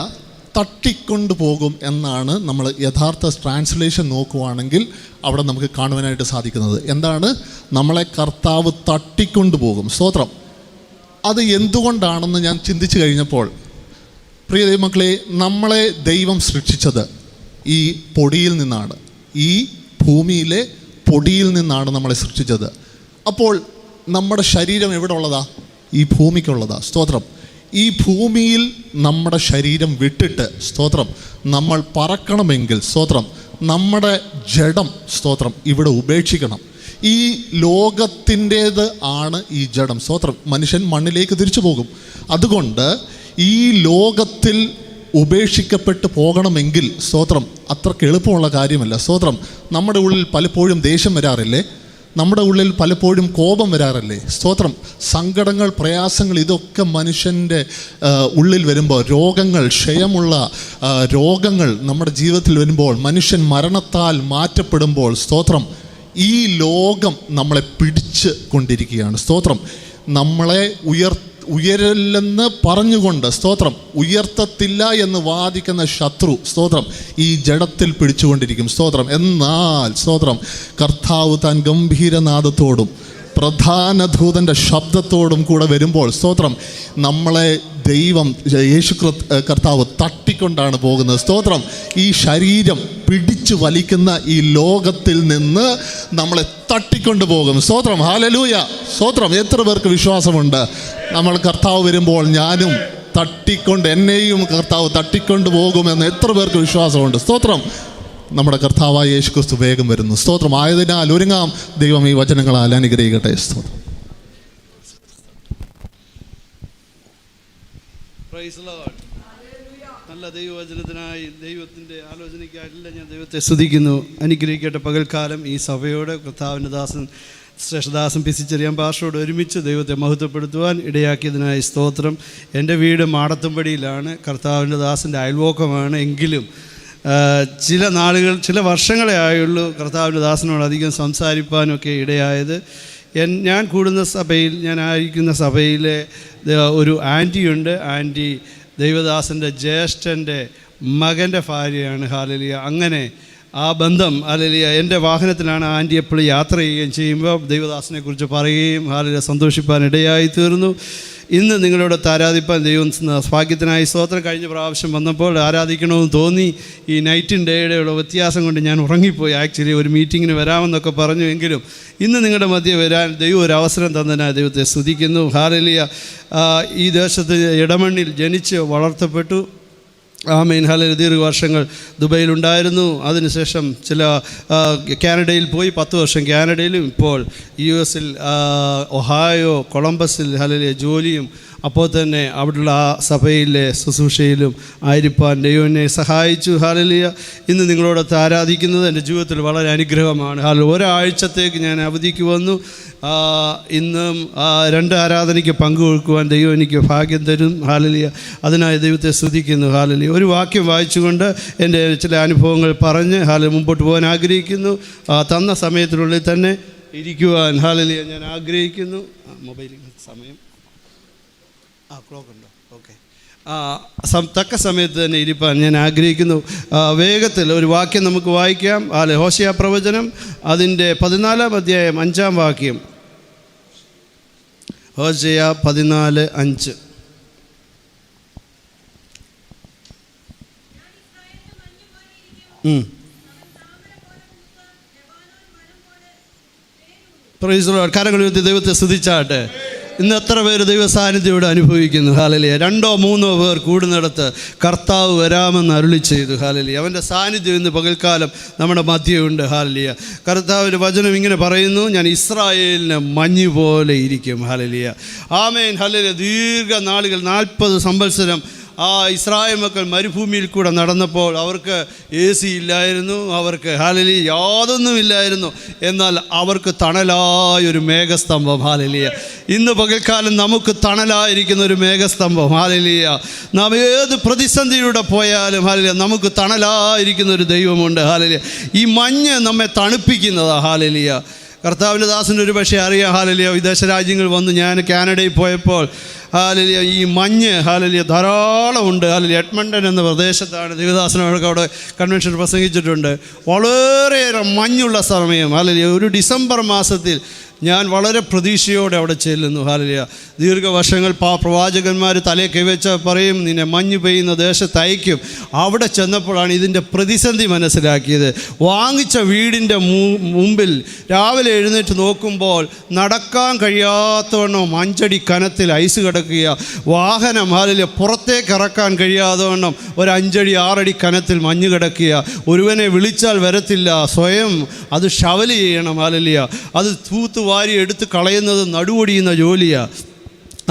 തട്ടിക്കൊണ്ടു പോകും എന്നാണ് നമ്മൾ യഥാർത്ഥ ട്രാൻസ്ലേഷൻ നോക്കുവാണെങ്കിൽ അവിടെ നമുക്ക് കാണുവാനായിട്ട് സാധിക്കുന്നത്. എന്താണ്? നമ്മളെ കർത്താവ് തട്ടിക്കൊണ്ടു പോകും. സ്തോത്രം. അത് എന്തുകൊണ്ടാണെന്ന് ഞാൻ ചിന്തിച്ചു കഴിഞ്ഞപ്പോൾ, പ്രിയ ദൈവമക്കളെ, നമ്മളെ ദൈവം സൃഷ്ടിച്ചത് ഈ പൊടിയിൽ നിന്നാണ്. ഈ ഭൂമിയിലെ പൊടിയിൽ നിന്നാണ് നമ്മളെ സൃഷ്ടിച്ചത്. അപ്പോൾ നമ്മുടെ ശരീരം എവിടെ ഉള്ളതാ? ഈ ഭൂമിക്കുള്ളതാ. സ്തോത്രം. ഈ ഭൂമിയിൽ നമ്മുടെ ശരീരം വിട്ടിട്ട്, സ്തോത്രം, നമ്മൾ പറക്കണമെങ്കിൽ, സ്തോത്രം, നമ്മുടെ ജഡം, സ്തോത്രം, ഇവിടെ ഉപേക്ഷിക്കണം. ഈ ലോകത്തിൻ്റേത് ആണ് ഈ ജഡം. സ്തോത്രം. മനുഷ്യൻ മണ്ണിലേക്ക് തിരിച്ചു പോകും. അതുകൊണ്ട് ഈ ലോകത്തിൽ ഉപേക്ഷിക്കപ്പെട്ട് പോകണമെങ്കിൽ, സ്തോത്രം, അത്രയ്ക്ക് എളുപ്പമുള്ള കാര്യമല്ല. സ്തോത്രം. നമ്മുടെ ഉള്ളിൽ പലപ്പോഴും ദേഷ്യം വരാറില്ലേ? നമ്മുടെ ഉള്ളിൽ പലപ്പോഴും കോപം വരാറില്ലേ? സ്തോത്രം. സങ്കടങ്ങൾ, പ്രയാസങ്ങൾ, ഇതൊക്കെ മനുഷ്യൻ്റെ ഉള്ളിൽ വരുമ്പോൾ, രോഗങ്ങൾ, ക്ഷയമുള്ള രോഗങ്ങൾ നമ്മുടെ ജീവിതത്തിൽ വരുമ്പോൾ, മനുഷ്യൻ മരണത്താൽ മാറ്റപ്പെടുമ്പോൾ, സ്തോത്രം, ഈ ലോകം നമ്മളെ പിടിച്ച് കൊണ്ടിരിക്കുകയാണ്. സ്തോത്രം. നമ്മളെ ഉയരില്ലെന്ന് പറഞ്ഞുകൊണ്ട്, സ്തോത്രം, ഉയർത്തത്തില്ല എന്ന് വാദിക്കുന്ന ശത്രു, സ്തോത്രം, ഈ ജഡത്തിൽ പിടിച്ചുകൊണ്ടിരിക്കും. സ്തോത്രം. എന്നാൽ സ്തോത്രം, കർത്താവ് താൻ ഗംഭീരനാദത്തോടും പ്രധാന ദൂതൻ്റെ ശബ്ദത്തോടും കൂടെ വരുമ്പോൾ, സ്തോത്രം, നമ്മളെ ദൈവം യേശു കർത്താവ് തട്ടിക്കൊണ്ടാണ് പോകുന്നത്. സ്തോത്രം. ഈ ശരീരം പിടിച്ചു വലിക്കുന്ന ഈ ലോകത്തിൽ നിന്ന് നമ്മളെ തട്ടിക്കൊണ്ട് പോകും. സ്തോത്രം. ഹല്ലേലൂയ. സ്തോത്രം. എത്ര പേർക്ക് വിശ്വാസമുണ്ട് നമ്മൾ കർത്താവ് വരുമ്പോൾ ഞാനും എന്നെയും കർത്താവ് തട്ടിക്കൊണ്ട് പോകുമെന്ന് എത്ര പേർക്ക് വിശ്വാസമുണ്ട്? സ്തോത്രം. നമ്മുടെ കർത്താവായ യേശു ക്രിസ്തു വേഗം വരുന്നു. സ്തോത്രം. ആയതിനാൽ ഒരുങ്ങാം. ദൈവം ഈ വചനങ്ങളാൽ അനുഗ്രഹിക്കട്ടെ. സ്തോത്രം. നല്ല ദൈവവചനത്തിനായി, ദൈവത്തിൻ്റെ ആലോചനയ്ക്കായിട്ടില്ല ഞാൻ ദൈവത്തെ സ്തുതിക്കുന്നു. അനുഗ്രഹിക്കട്ടെ. പകൽക്കാലം ഈ സഭയോട് കർത്താവിൻ്റെ ദാസൻ ശ്രേഷ്ഠദാസൻ പിസിച്ചെറിയാൻ പാസ്റ്ററോട് ഒരുമിച്ച് ദൈവത്തെ മഹത്വപ്പെടുത്തുവാൻ ഇടയാക്കിയതിനായി സ്തോത്രം. എൻ്റെ വീട് മാടത്തുംപടിയിലാണ്. കർത്താവിൻ്റെ ദാസൻ്റെ അയൽവക്കമാണ്. എങ്കിലും ചില വർഷങ്ങളെ ആയുള്ളൂ കർത്താവിൻ്റെ ദാസനോട് അധികം സംസാരിപ്പാനൊക്കെ ഇടയായത്. ഞാൻ കൂടുന്ന സഭയിൽ, ഞാൻ ആയിരിക്കുന്ന സഭയിലെ ഒരു ആൻറ്റിയുണ്ട്. ആൻറ്റി ദൈവദാസൻ്റെ ജ്യേഷ്ഠൻ്റെ മകൻ്റെ ഭാര്യയാണ്. ഹല്ലേലൂയ. അങ്ങനെ ആ ബന്ധം, ഹല്ലേലൂയ, എൻ്റെ വാഹനത്തിലാണ് ആൻറ്റി എപ്പോഴും യാത്ര ചെയ്യുകയും ചെയ്യുമ്പോൾ ദൈവദാസനെ കുറിച്ച് പറയുകയും ഹല്ലേലൂയ സന്തോഷിപ്പാൻ ഇടയായി തീർന്നു. ഇന്ന് നിങ്ങളോട് ആരാധിപ്പാൻ ദൈവം ഭാഗ്യത്തിനായി സ്തോത്രം. കഴിഞ്ഞ പ്രാവശ്യം വന്നപ്പോൾ ആരാധിക്കണമെന്ന് തോന്നി. ഈ നൈറ്റും ഡേയുടെയുള്ള വ്യത്യാസം കൊണ്ട് ഞാൻ ഉറങ്ങിപ്പോയി. ആക്ച്വലി ഒരു മീറ്റിങ്ങിന് വരാമെന്നൊക്കെ പറഞ്ഞു. എങ്കിലും ഇന്ന് നിങ്ങളുടെ മധ്യേ വരാൻ ദൈവം ഒരു അവസരം തന്നതിനായി ദൈവത്തെ സ്തുതിക്കുന്നു. ഹല്ലേലൂയ. ഈ ദേശത്ത് ഇടമണ്ണിൽ ജനിച്ച് വളർത്തപ്പെട്ടു. ആമേൻ. ഹല്ലേലൂയ. ദീർഘവർഷങ്ങൾ ദുബൈയിലുണ്ടായിരുന്നു. അതിനുശേഷം കാനഡയിൽ പോയി 10 വർഷം കാനഡയിലും, ഇപ്പോൾ US ഒഹായോ കൊളംബസിൽ ഹല്ലേലൂയ ജോലിയും അപ്പോൾ തന്നെ അവിടെയുള്ള ആ സഭയിലെ ശുശ്രൂഷയിലും ആയിരിക്കാൻ ദൈവം എന്നെ സഹായിച്ചു. ഹല്ലേലൂയ. ഇന്ന് നിങ്ങളോടൊത്ത് ആരാധിക്കുന്നത് എൻ്റെ ജീവിതത്തിൽ വളരെ അനുഗ്രഹമാണ്. ഒരാഴ്ചത്തേക്ക് ഞാൻ അവധിക്ക് വന്നു. ഇന്നും 2 ആരാധനയ്ക്ക് പങ്കുവെക്കുവാൻ ദൈവം എനിക്ക് ഭാഗ്യം തരും. ഹല്ലേലൂയ. അതിനായി ദൈവത്തെ സ്തുതിക്കുന്നു. ഹല്ലേലൂയ. ഒരു വാക്യം വായിച്ചുകൊണ്ട് എൻ്റെ ചില അനുഭവങ്ങൾ പറഞ്ഞ് മുമ്പോട്ട് പോകാൻ ആഗ്രഹിക്കുന്നു. തന്ന സമയത്തിനുള്ളിൽ തന്നെ ഇരിക്കുവാൻ ഹല്ലേലൂയ ഞാൻ ആഗ്രഹിക്കുന്നു. മൊബൈലിൽ സമയം ക്ലോക്ക് ഉണ്ടോ? ഓക്കെ. തക്ക സമയത്ത് തന്നെ ഇരിപ്പാൻ ഞാൻ ആഗ്രഹിക്കുന്നു. വേഗത്തിൽ ഒരു വാക്യം നമുക്ക് വായിക്കാം. ഹോശേയ പ്രവചനം അതിൻ്റെ 14-ാം അധ്യായം 5-ാം വാക്യം. ഹോശേയ 14:5. Praise the Lord. കരങ്ങൾ ഉയർത്തി ദൈവത്തെ സ്തുതിച്ചാട്ടെ. ഇന്ന് എത്ര പേര് ദൈവ സാന്നിധ്യം ഇവിടെ അനുഭവിക്കുന്നു? ഹല്ലേലൂയ. 2-3 പേർ കൂടുന്നിടത്ത് കർത്താവ് വരാമെന്ന് അരുളി ചെയ്തു. ഹല്ലേലൂയ. അവൻ്റെ സാന്നിധ്യം ഇന്ന് പകൽക്കാലം നമ്മുടെ മധ്യമുണ്ട്. ഹല്ലേലൂയ. കർത്താവിൻ്റെ വചനം ഇങ്ങനെ പറയുന്നു, ഞാൻ ഇസ്രായേലിന് മഞ്ഞ് പോലെ ഇരിക്കും. ഹല്ലേലൂയ. ആമേൻ. ഹല്ലേലൂയ. ദീർഘനാളുകൾ 40 സംവത്സരം ഇസ്രായേൽ മക്കൾ മരുഭൂമിയിൽ കൂടെ നടന്നപ്പോൾ അവർക്ക് AC ഇല്ലായിരുന്നു, അവർക്ക് ഹല്ലേലൂയ യാതൊന്നുമില്ലായിരുന്നു. എന്നാൽ അവർക്ക് തണലായൊരു മേഘസ്തംഭം. ഹല്ലേലൂയ. ഇന്ന് പകൽക്കാലം നമുക്ക് തണലായിരിക്കുന്ന ഒരു മേഘസ്തംഭം. ഹല്ലേലൂയ. നാം ഏത് പ്രതിസന്ധിയിലൂടെ പോയാലും ഹല്ലേലൂയ നമുക്ക് തണലായിരിക്കുന്ന ഒരു ദൈവമുണ്ട്. ഹല്ലേലൂയ. ഈ മഞ്ഞ് നമ്മെ തണുപ്പിക്കുന്നതാണ്. ഹല്ലേലൂയ. കർത്താവിൻ്റെ ദാസന് ഒരു പക്ഷേ അറിയാം. ഹല്ലേലൂയ. വിദേശ രാജ്യങ്ങൾ വന്ന് ഞാൻ കാനഡയിൽ പോയപ്പോൾ ഹല്ലേലൂയ ഈ മഞ്ഞ് ഹല്ലേലൂയ ധാരാളം ഉണ്ട്. ഹല്ലേലൂയ. എഡ്മണ്ടൻ എന്ന പ്രദേശത്താണ് ദൈവദാസനൊക്കെ അവിടെ കൺവെൻഷൻ പ്രസംഗിച്ചിട്ടുണ്ട്. വളരെയേറെ മഞ്ഞുള്ള സമയം. ഹല്ലേലൂയ. ഒരു ഡിസംബർ മാസത്തിൽ ഞാൻ വളരെ പ്രതീക്ഷയോടെ അവിടെ ചെല്ലുന്നു. ഹല്ലേലൂയ. ദീർഘവർഷങ്ങൾ പ്രവാചകന്മാർ തലേ കൈവച്ച പറയും, നിന്നെ മഞ്ഞ് പെയ്യുന്ന ദേശത്ത് അയക്കും. അവിടെ ചെന്നപ്പോഴാണ് ഇതിൻ്റെ പ്രതിസന്ധി മനസ്സിലാക്കിയത്. വാങ്ങിച്ച വീടിൻ്റെ മുമ്പിൽ രാവിലെ എഴുന്നേറ്റ് നോക്കുമ്പോൾ നടക്കാൻ കഴിയാത്തവണ്ണം 5 അടി കനത്തിൽ ഐസ് കിടക്കുക. വാഹനം ഹല്ലേലൂയ പുറത്തേക്ക് ഇറക്കാൻ കഴിയാത്തവണ്ണം ഒരു 5 അടി 6 അടി കനത്തിൽ മഞ്ഞ് കിടക്കുക. ഒരുവനെ വിളിച്ചാൽ വരത്തില്ല, സ്വയം അത് ഷവൽ ചെയ്യണം. ഹല്ലേലൂയ. അത് തൂത്ത് വാരി എടുത്ത് കളയുന്നത് നടുവൊടിയുന്ന ജോലിയാണ്.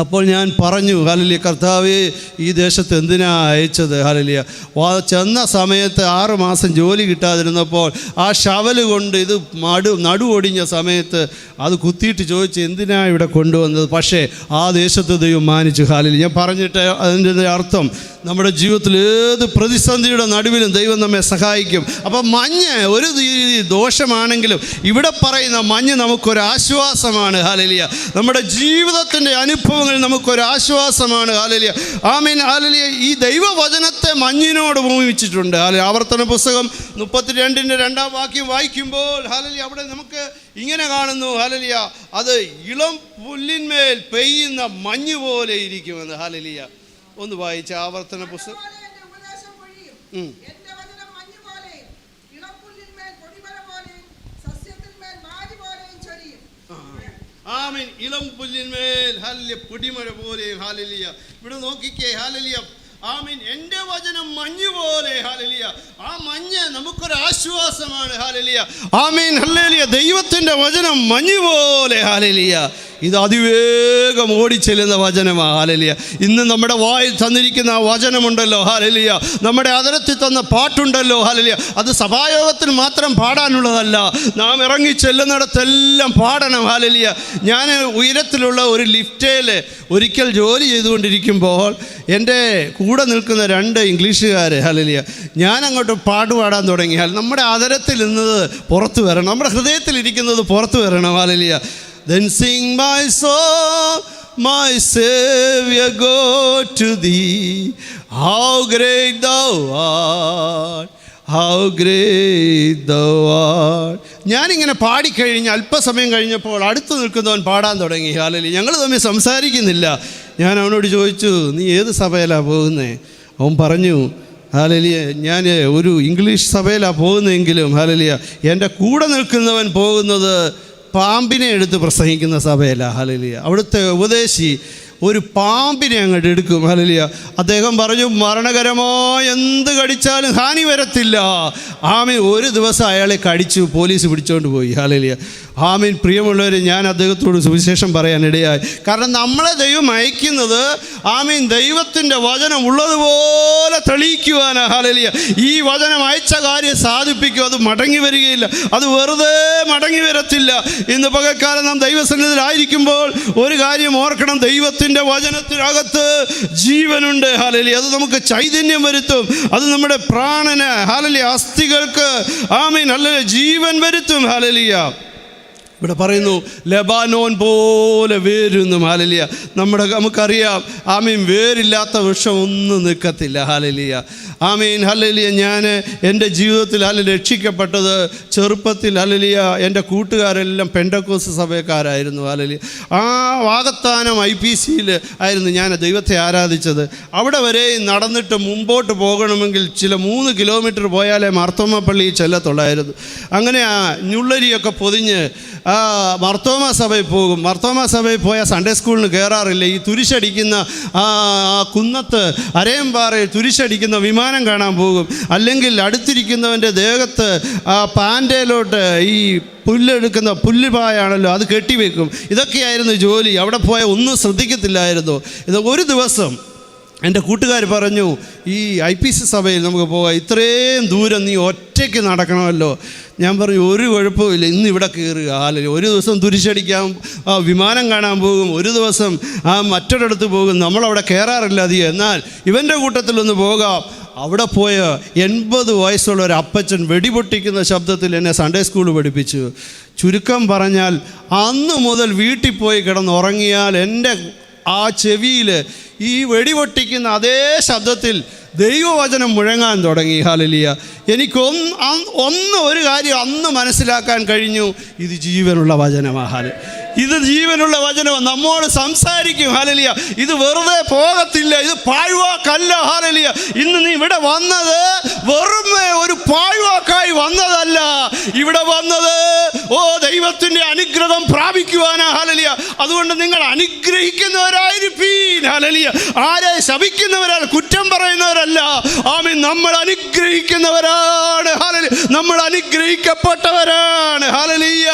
അപ്പോൾ ഞാൻ പറഞ്ഞു, ഹല്ലേലൂയ, കർത്താവേ ഈ ദേശത്ത് എന്തിനാ അയച്ചത്? ഹല്ലേലൂയ. ചെന്ന സമയത്ത് 6 മാസം ജോലി കിട്ടാതിരുന്നപ്പോൾ ആ ഷവല് കൊണ്ട് ഇത് നടുവൊടിഞ്ഞ സമയത്ത് അത് കുത്തിയിട്ട് ചോദിച്ച് എന്തിനാ ഇവിടെ കൊണ്ടുവന്നത്? പക്ഷേ ആ ദേശത്ത് ദൈവം മാനിച്ചു. ഹല്ലേലൂയ. ഞാൻ പറഞ്ഞിട്ട് അതിൻ്റെ അർത്ഥം നമ്മുടെ ജീവിതത്തിൽ ഏത് പ്രതിസന്ധിയുടെ നടുവിലും ദൈവം നമ്മെ സഹായിക്കും. അപ്പം മഞ്ഞ് ഒരു ദോഷമാണെങ്കിലും ഇവിടെ പറയുന്ന മഞ്ഞ് നമുക്കൊരാശ്വാസമാണ്. ഹല്ലേലൂയ. നമ്മുടെ ജീവിതത്തിൻ്റെ അനുഭവങ്ങൾ നമുക്കൊരാശ്വാസമാണ്. ഹല്ലേലൂയ. ആമേൻ. ഹല്ലേലൂയ. ഈ ദൈവവചനത്തെ മഞ്ഞിനോട് ഉപമിച്ചിട്ടുണ്ട്. ഹല്ലേലൂയ. ആവർത്തന പുസ്തകം 32-ന്റെ 2-ാം വാക്യം വായിക്കുമ്പോൾ ഹല്ലേലൂയ അവിടെ നമുക്ക് ഇങ്ങനെ കാണുന്നു. ഹല്ലേലൂയ. അത് ഇളം പുല്ലിന്മേൽ പെയ്യുന്ന മഞ്ഞ് പോലെ ഇരിക്കുമെന്ന്. ഹല്ലേലൂയ. ഒന്ന് വായിച്ച ആവർത്തന പുസ്തകം. ആമേൻ. ഇളം പുല്ലിന്മേൽ ഹല്ലേലൂയ പൊടിമഴ പോലെ. ഹല്ലേലൂയ. ഇവിടെ നോക്കിക്കേ. ഹല്ലേലൂയ. ആമേൻ. എൻ്റെ വചനം മഞ്ഞ് പോലെ. ഹല്ലേലൂയ. ആ മഞ്ഞ് നമുക്കൊരാശ്വാസമാണ്. ഹല്ലേലൂയ. ആമേൻ. ഹല്ലേലൂയ. ദൈവത്തിൻ്റെ വചനം മഞ്ഞ് പോലെ. ഹല്ലേലൂയ. ഇത് അതിവേഗം ഓടിച്ചെല്ലുന്ന വചനമാണ്. ഹല്ലേലൂയ. ഇന്ന് നമ്മുടെ വായിൽ തന്നിരിക്കുന്ന ആ വചനമുണ്ടല്ലോ. ഹല്ലേലൂയ. നമ്മുടെ അതിരത്തിൽ തന്ന പാട്ടുണ്ടല്ലോ. ഹല്ലേലൂയ. അത് സഭായോഗത്തിൽ മാത്രം പാടാനുള്ളതല്ല, നാം ഇറങ്ങി ചെല്ലുന്നിടത്തെല്ലാം പാടണം. ഹല്ലേലൂയ. ഞാൻ ഉയരത്തിലുള്ള ഒരു ലിഫ്റ്റേൽ ഒരിക്കൽ ജോലി ചെയ്തുകൊണ്ടിരിക്കുമ്പോൾ എൻ്റെ കൂടെ നിൽക്കുന്ന 2 ഇംഗ്ലീഷുകാർ, ഹല്ലേലൂയ, ഞാൻ അങ്ങോട്ട് പാടാൻ തുടങ്ങിയാൽ നമ്മുടെ അതിരത്തിൽ നിന്നത് പുറത്തു വരണം, നമ്മുടെ ഹൃദയത്തിലിരിക്കുന്നത് പുറത്തു വരണം. Hallelujah. Then sing my soul, my Savior, go to thee. How great thou art, how great thou art. ഞാനിങ്ങനെ പാടിക്കഴിഞ്ഞ് അല്പസമയം കഴിഞ്ഞപ്പോൾ അടുത്ത് നിൽക്കുന്നവൻ പാടാൻ തുടങ്ങി. ഹല്ലേലൂയ. ഞങ്ങൾ തമ്മിൽ സംസാരിക്കുന്നില്ല. ഞാൻ അവനോട് ചോദിച്ചു, നീ ഏത് സഭയിലാണ് പോകുന്നത്? അവൻ പറഞ്ഞു, ഹല്ലേലൂയ, ഞാൻ ഒരു ഇംഗ്ലീഷ് സഭയിലാണ് പോകുന്നതെങ്കിലും ഹല്ലേലൂയ എൻ്റെ കൂടെ നിൽക്കുന്നവൻ പോകുന്നത് പാമ്പിനെ എടുത്ത് പ്രസംഗിക്കുന്ന സഭയല്ല. ഹല്ലേലൂയ. അവിടുത്തെ ഉപദേശി ഒരു പാമ്പിനെ അങ്ങോട്ട് എടുക്കും. ഹല്ലേലൂയ. അദ്ദേഹം പറഞ്ഞു, മരണകരമായ എന്ത് കടിച്ചാലും ഹാനി വരത്തില്ല. ആമീൻ. ഒരു ദിവസം അയാളെ കടിച്ചു, പോലീസ് പിടിച്ചുകൊണ്ട് പോയി. ഹല്ലേലൂയ. ആമീൻ. പ്രിയമുള്ളവർ, ഞാൻ അദ്ദേഹത്തോട് സുവിശേഷം പറയാനിടയായി. കാരണം നമ്മളെ ദൈവം അയക്കുന്നത് ആമീൻ ദൈവത്തിൻ്റെ വചനം ഉള്ളതുപോലെ തെളിയിക്കുവാനാണ്. ഹല്ലേലൂയ. ഈ വചനം അയച്ച കാര്യം സാധിപ്പിക്കും. അത് മടങ്ങി വരികയില്ല, അത് വെറുതെ മടങ്ങി വരത്തില്ല. ഇന്ന് പകൽക്കാലം നാം ദൈവസന്നിധിയിലായിരിക്കുമ്പോൾ ഒരു കാര്യം ഓർക്കണം, ദൈവത്തിൻ്റെ വചനത്തിനകത്ത് ജീവനുണ്ട്. ഹല്ലേലൂയ. അത് നമുക്ക് ചൈതന്യം വരുത്തും. അത് നമ്മുടെ പ്രാണന് ഹല്ലേലൂയ അസ്ഥികൾക്ക് ആമീൻ ഹല്ലേലൂയ ജീവൻ വരുത്തും. ഹല്ലേലൂയ. ഇവിടെ പറയുന്നു, ലെബാനോൻ പോലെ വേരുന്നും. ഹല്ലേലൂയ. നമുക്കറിയാം ആമീൻ വേരില്ലാത്ത വൃക്ഷം ഒന്നും നിൽക്കത്തില്ല. ഹല്ലേലൂയ. ആമീൻ. ഹല്ലേലൂയ. ഞാൻ എൻ്റെ ജീവിതത്തിൽ രക്ഷിക്കപ്പെട്ടത് ചെറുപ്പത്തിൽ. ഹല്ലേലൂയ. എൻ്റെ കൂട്ടുകാരെല്ലാം പെന്തക്കോസ്ത് സഭക്കാരായിരുന്നു. ഹല്ലേലൂയ. ആ വാകത്താനം IPCയിൽ ആയിരുന്നു ഞാൻ ദൈവത്തെ ആരാധിച്ചത്. അവിടെ വരെ നടന്നിട്ട് മുമ്പോട്ട് പോകണമെങ്കിൽ 3 കിലോമീറ്റർ പോയാലേ മാർത്തോമ പള്ളിയിൽ ചെല്ലത്തുള്ളായിരുന്നു. അങ്ങനെ ഞുള്ളരിയൊക്കെ പൊതിഞ്ഞ് മർത്തോമ സഭയിൽ പോകും. മർത്തോമ സഭയിൽ പോയാൽ സൺഡേ സ്കൂളിന് കയറാറില്ല. ഈ തുരിശടിക്കുന്ന കുന്നത്ത് അരയമ്പാറയിൽ തുരിശടിക്കുന്ന വിമാനം കാണാൻ പോകും. അല്ലെങ്കിൽ അടുത്തിരിക്കുന്നവൻ്റെ ദേഹത്ത് പാൻറ്റയിലോട്ട് ഈ പുല്ലെടുക്കുന്ന പുല്ലുപായാണല്ലോ, അത് കെട്ടിവെക്കും. ഇതൊക്കെയായിരുന്നു ജോലി. അവിടെ പോയാൽ ഒന്നും ശ്രദ്ധിക്കത്തില്ലായിരുന്നു. ഇത് ഒരു ദിവസം എൻ്റെ കൂട്ടുകാർ പറഞ്ഞു, ഈ IPC സഭയിൽ നമുക്ക് പോകാം, ഇത്രയും ദൂരം നീ ഒറ്റയ്ക്ക് നടക്കണമല്ലോ. ഞാൻ പറഞ്ഞു, ഒരു കുഴപ്പമില്ല, ഇന്ന് ഇവിടെ കയറുക. അല്ലെങ്കിൽ ഒരു ദിവസം തുരിശടിക്കാൻ വിമാനം കാണാൻ പോകും, ഒരു ദിവസം മറ്റൊരിടത്ത് പോകും, നമ്മളവിടെ കയറാറില്ല അധികം. എന്നാൽ ഇവൻ്റെ കൂട്ടത്തിലൊന്ന് പോകാം. അവിടെ പോയ 80 വയസ്സുള്ള ഒരു അപ്പച്ചൻ വെടിപൊട്ടിക്കുന്ന ശബ്ദത്തിൽ എന്നെ സൺഡേ സ്കൂൾ പഠിപ്പിച്ചു. ചുരുക്കം പറഞ്ഞാൽ അന്ന് മുതൽ വീട്ടിൽ പോയി കിടന്നുറങ്ങിയാൽ എൻ്റെ ആ ചെവിയിൽ ഈ വെടിപൊട്ടിക്കുന്ന അതേ ശബ്ദത്തിൽ ദൈവവചനം മുഴങ്ങാൻ തുടങ്ങി. ഹല്ലേലൂയ. ഒരു കാര്യം അന്ന് മനസ്സിലാക്കാൻ കഴിഞ്ഞു, ഇത് ജീവനുള്ള വചനമാണ്. ഇത് ജീവനുള്ള വചനമാണ്, നമ്മോട് സംസാരിക്കും. ഹല്ലേലൂയ. ഇത് വെറുതെ പോകത്തില്ല, ഇത് പാഴ്വാക്കല്ല. ഹല്ലേലൂയ. ഇന്ന് നീ ഇവിടെ വന്നത് വെറും ഒരു പാഴ്വാക്കായി വന്നതല്ല, ഇവിടെ വന്നത് ദൈവത്തിൻ്റെ അനുഗ്രഹം പ്രാപിക്കുവാനാ. ഹല്ലേലൂയ. അതുകൊണ്ട് നിങ്ങൾ അനുഗ്രഹിക്കുന്നവരായിരിപ്പീൻ. ഹല്ലേലൂയ. ആരെ ശപിക്കുന്നവരാൽ കുറ്റം പറയുന്നവരല്ല. ആമീൻ. നമ്മൾ അനുഗ്രഹിക്കുന്നവരാണ്. ഹല്ലേലൂയ. നമ്മൾ അനുഗ്രഹിക്കപ്പെട്ടവരാണ്. ഹല്ലേലൂയ.